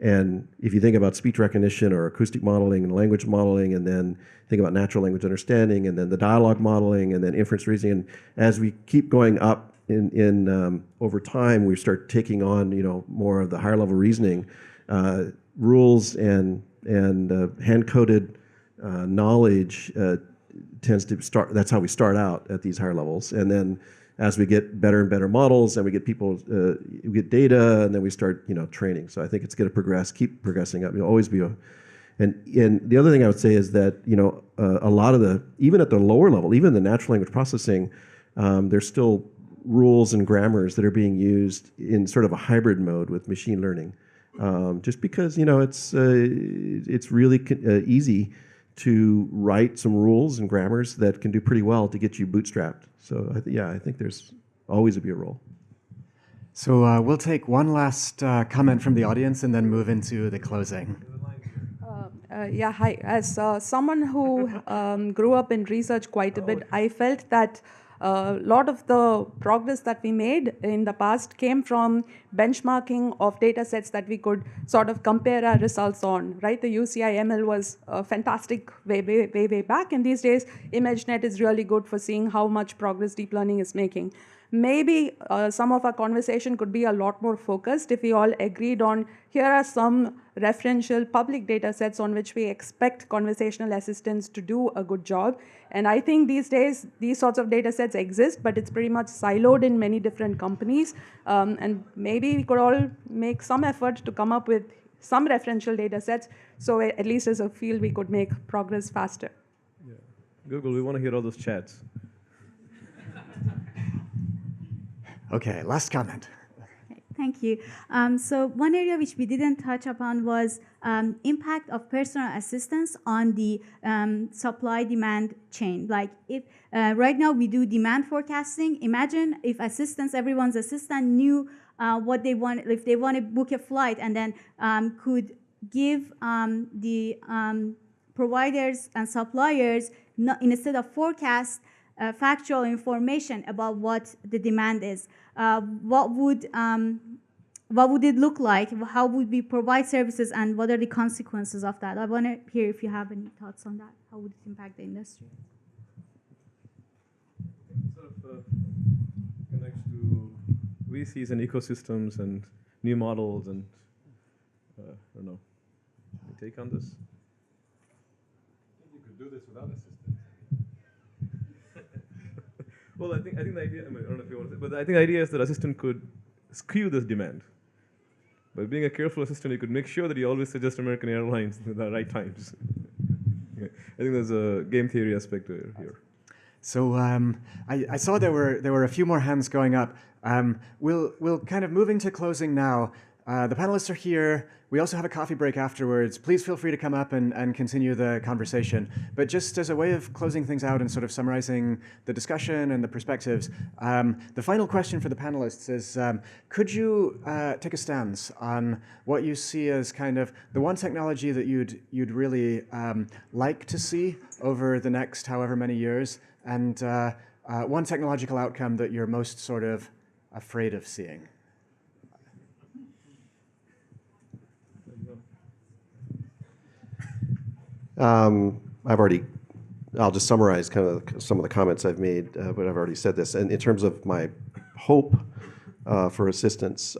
And if you think about speech recognition or acoustic modeling and language modeling, and then think about natural language understanding, and then the dialogue modeling, and then inference reasoning, and as we keep going up in over time, we start taking on more of the higher level reasoning, rules and hand-coded knowledge tends to start. That's how we start out at these higher levels, and then as we get better and better models, and we get people, we get data, and then we start, training. So I think it's going to keep progressing up. It'll always be and the other thing I would say is that, a lot of even at the lower level, even the natural language processing, there's still rules and grammars that are being used in sort of a hybrid mode with machine learning, just because, it's really easy to write some rules and grammars that can do pretty well to get you bootstrapped. So I think there's always be a role. So we'll take one last comment from the audience and then move into the closing. Yeah, hi. As someone who grew up in research quite a bit, I felt that a lot of the progress that we made in the past came from benchmarking of data sets that we could sort of compare our results on, right? The UCI ML was fantastic way back, and these days ImageNet is really good for seeing how much progress deep learning is making. Maybe some of our conversation could be a lot more focused if we all agreed on, here are some referential public data sets on which we expect conversational assistants to do a good job. And I think these days, these sorts of data sets exist, but it's pretty much siloed in many different companies. And maybe we could all make some effort to come up with some referential data sets, so at least as a field, we could make progress faster. Yeah. Google, we want to hear all those chats. Okay, last comment. Thank you. So one area which we didn't touch upon was impact of personal assistance on the supply-demand chain. Like if right now we do demand forecasting, imagine if everyone's assistant knew what they want, if they want to book a flight, and then could give the providers and suppliers, instead of forecast, factual information about what the demand is. What would it look like? How would we provide services, and what are the consequences of that? I want to hear if you have any thoughts on that. How would it impact the industry? Sort of connects to VCs and ecosystems and new models, and I don't know. Any take on this? You could do this without assistance. Well, I think the idea, I don't know if you want to say, but I think the idea is that assistant could skew this demand. By being a careful assistant, you could make sure that you always suggest American Airlines at the right times. Yeah. I think there's a game theory aspect to here. So I saw there were a few more hands going up. We'll kind of moving to closing now. The panelists are here. We also have a coffee break afterwards. Please feel free to come up and continue the conversation. But just as a way of closing things out and sort of summarizing the discussion and the perspectives, the final question for the panelists is, could you take a stance on what you see as kind of the one technology that you'd really like to see over the next however many years, and one technological outcome that you're most sort of afraid of seeing? I'll just summarize kind of some of the comments I've made, but I've already said this. And in terms of my hope for assistance,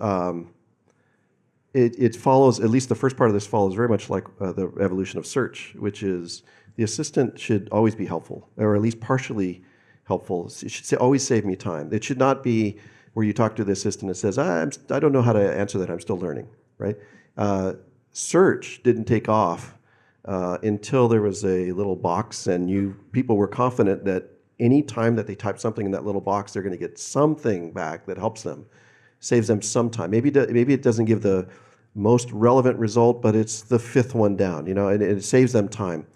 it follows, at least the first part of this follows very much like the evolution of search, which is the assistant should always be helpful, or at least partially helpful. It should always save me time. It should not be where you talk to the assistant and says, I don't know how to answer that, I'm still learning, right? Search didn't take off until there was a little box and people were confident that any time that they type something in that little box, they're going to get something back that helps them, saves them some time. Maybe it doesn't give the most relevant result, but it's the fifth one down, and it saves them time.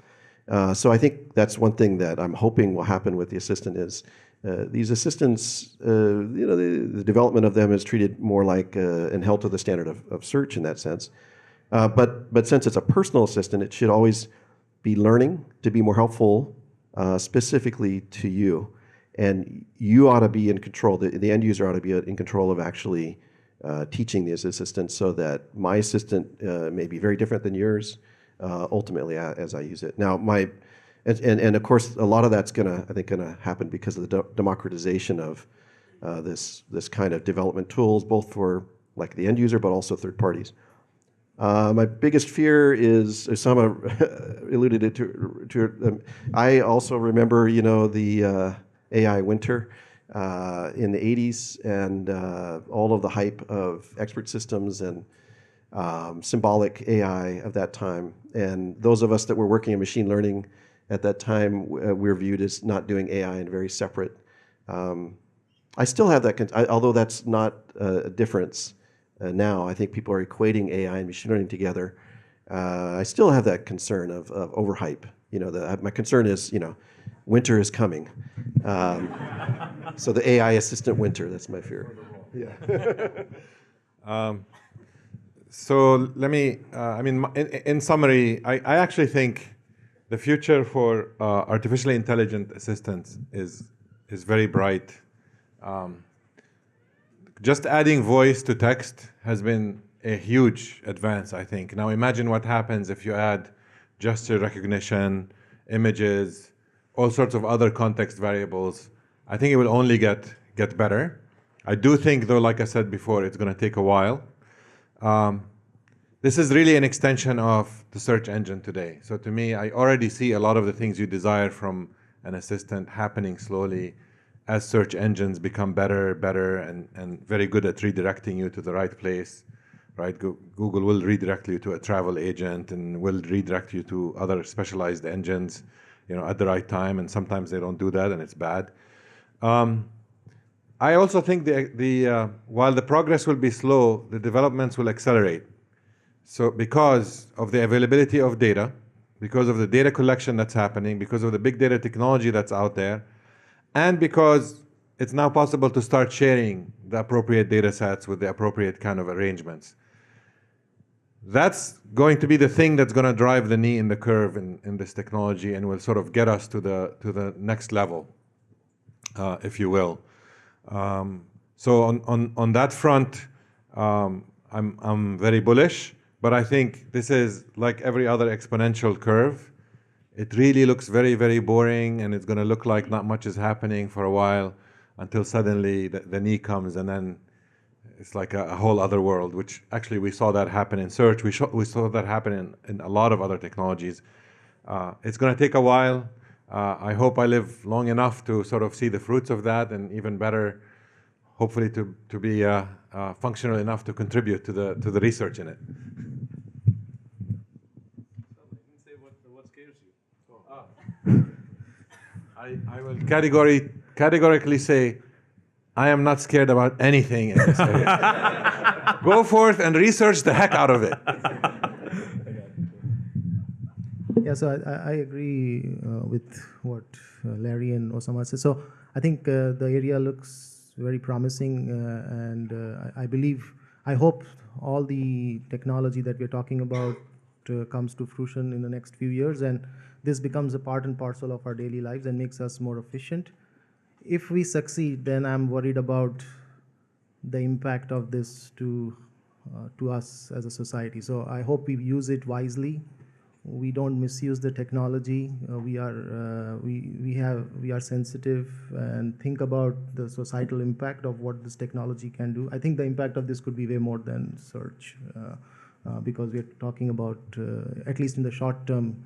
So I think that's one thing that I'm hoping will happen with the assistant is these assistants, the development of them is treated more like and held to the standard of search in that sense. But since it's a personal assistant, it should always be learning to be more helpful specifically to you. And you ought to be in control, the end user ought to be in control of actually teaching these assistants so that my assistant may be very different than yours ultimately as I use it. Now, and of course, a lot of that's I think gonna happen because of the democratization of this kind of development tools, both for like the end user, but also third parties. My biggest fear is, Usama alluded to I also remember, the AI winter in the 80s and all of the hype of expert systems and symbolic AI of that time. And those of us that were working in machine learning at that time, we're viewed as not doing AI and very separate. I still have that, although that's not a difference. Now, I think people are equating AI and machine learning together. I still have that concern of overhype. My concern is, winter is coming. So the AI assistant winter, that's my fear. Yeah. So let me, in summary, I actually think the future for artificially intelligent assistants is very bright. Just adding voice to text has been a huge advance, I think. Now imagine what happens if you add gesture recognition, images, all sorts of other context variables. I think it will only get better. I do think, though, like I said before, it's going to take a while. This is really an extension of the search engine today. So to me, I already see a lot of the things you desire from an assistant happening slowly as search engines become better, and very good at redirecting you to the right place, right? Google will redirect you to a travel agent and will redirect you to other specialized engines, at the right time. And sometimes they don't do that, and it's bad. I also think while the progress will be slow, the developments will accelerate. So because of the availability of data, because of the data collection that's happening, because of the big data technology that's out there, and because it's now possible to start sharing the appropriate data sets with the appropriate kind of arrangements. That's going to be the thing that's going to drive the knee in the curve in this technology and will sort of get us to the next level, if you will. So on that front, I'm very bullish, but I think this is like every other exponential curve. It really looks very, very boring, and it's going to look like not much is happening for a while until suddenly the knee comes, and then it's like a whole other world, which actually we saw that happen in search. We saw that happen in a lot of other technologies. It's going to take a while. I hope I live long enough to sort of see the fruits of that, and even better, hopefully to be functional enough to contribute to the research in it. I will categorically say I am not scared about anything in this area. Go forth and research the heck out of it. Yeah, so I agree with what Larry and Usama said. So I think the area looks very promising, and I hope all the technology that we're talking about comes to fruition in the next few years, and this becomes a part and parcel of our daily lives and makes us more efficient. If we succeed, then I'm worried about the impact of this to us as a society. So I hope we use it wisely. We don't misuse the technology. We are sensitive and think about the societal impact of what this technology can do. I think the impact of this could be way more than search, because we're talking about, at least in the short term,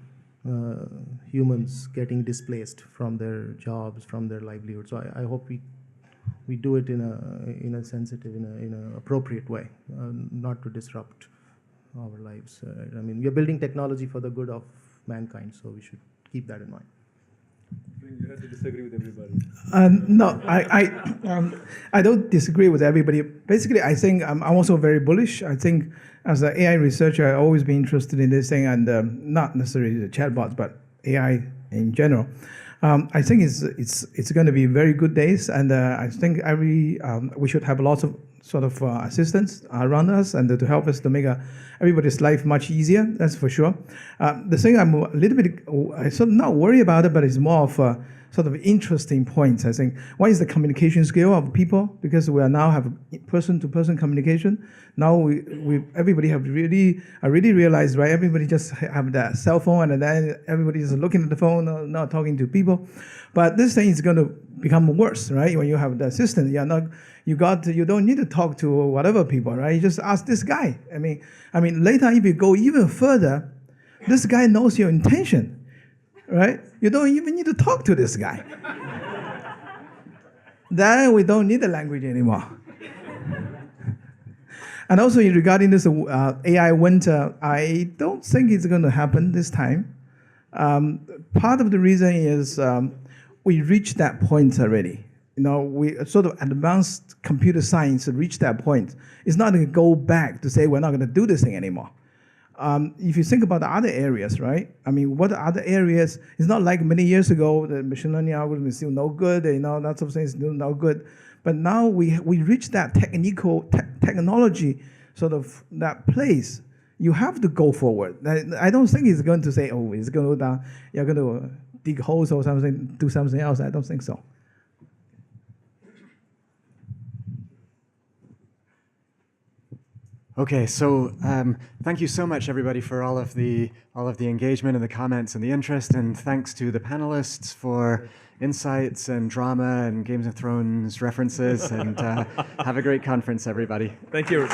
humans getting displaced from their jobs, from their livelihood. So I hope we do it in a sensitive, in an appropriate way, not to disrupt our lives. I mean, we are building technology for the good of mankind, so we should keep that in mind. You have to disagree with everybody. No, I don't disagree with everybody. Basically, I think I'm also very bullish. I think as an AI researcher, I've always been interested in this thing, and not necessarily the chatbots, but AI in general. I think it's going to be very good days, and I think we should have lots of sort of assistants around us and to help us to make everybody's life much easier. That's for sure. The thing I'm a little bit sort of not worried about it, but it's more of sort of interesting points. I think one is the communication skill of people, because we now have person-to-person communication. Now everybody have really realized, right? Everybody just have that cell phone, and then everybody is looking at the phone, not talking to people. But this thing is going to become worse, right? When you have the assistant, you don't need to talk to whatever people, right? You just ask this guy. I mean, later if you go even further, this guy knows your intention, right? You don't even need to talk to this guy. Then we don't need the language anymore. And also regarding this AI winter, I don't think it's going to happen this time. Part of the reason is we reached that point already. We sort of advanced computer science reached that point. It's not going to go back to say we're not going to do this thing anymore. If you think about the other areas, right? I mean, what are other areas? It's not like many years ago the machine learning algorithm is still no good. That sort of thing is still no good. But now we reach that technology sort of that place. You have to go forward. I don't think it's going to say, oh, it's going to go down. You're going to dig holes or something, do something else. I don't think so. Okay, so thank you so much, everybody, for all of the engagement and the comments and the interest, and thanks to the panelists for insights and drama and Games of Thrones references, and have a great conference, everybody. Thank you.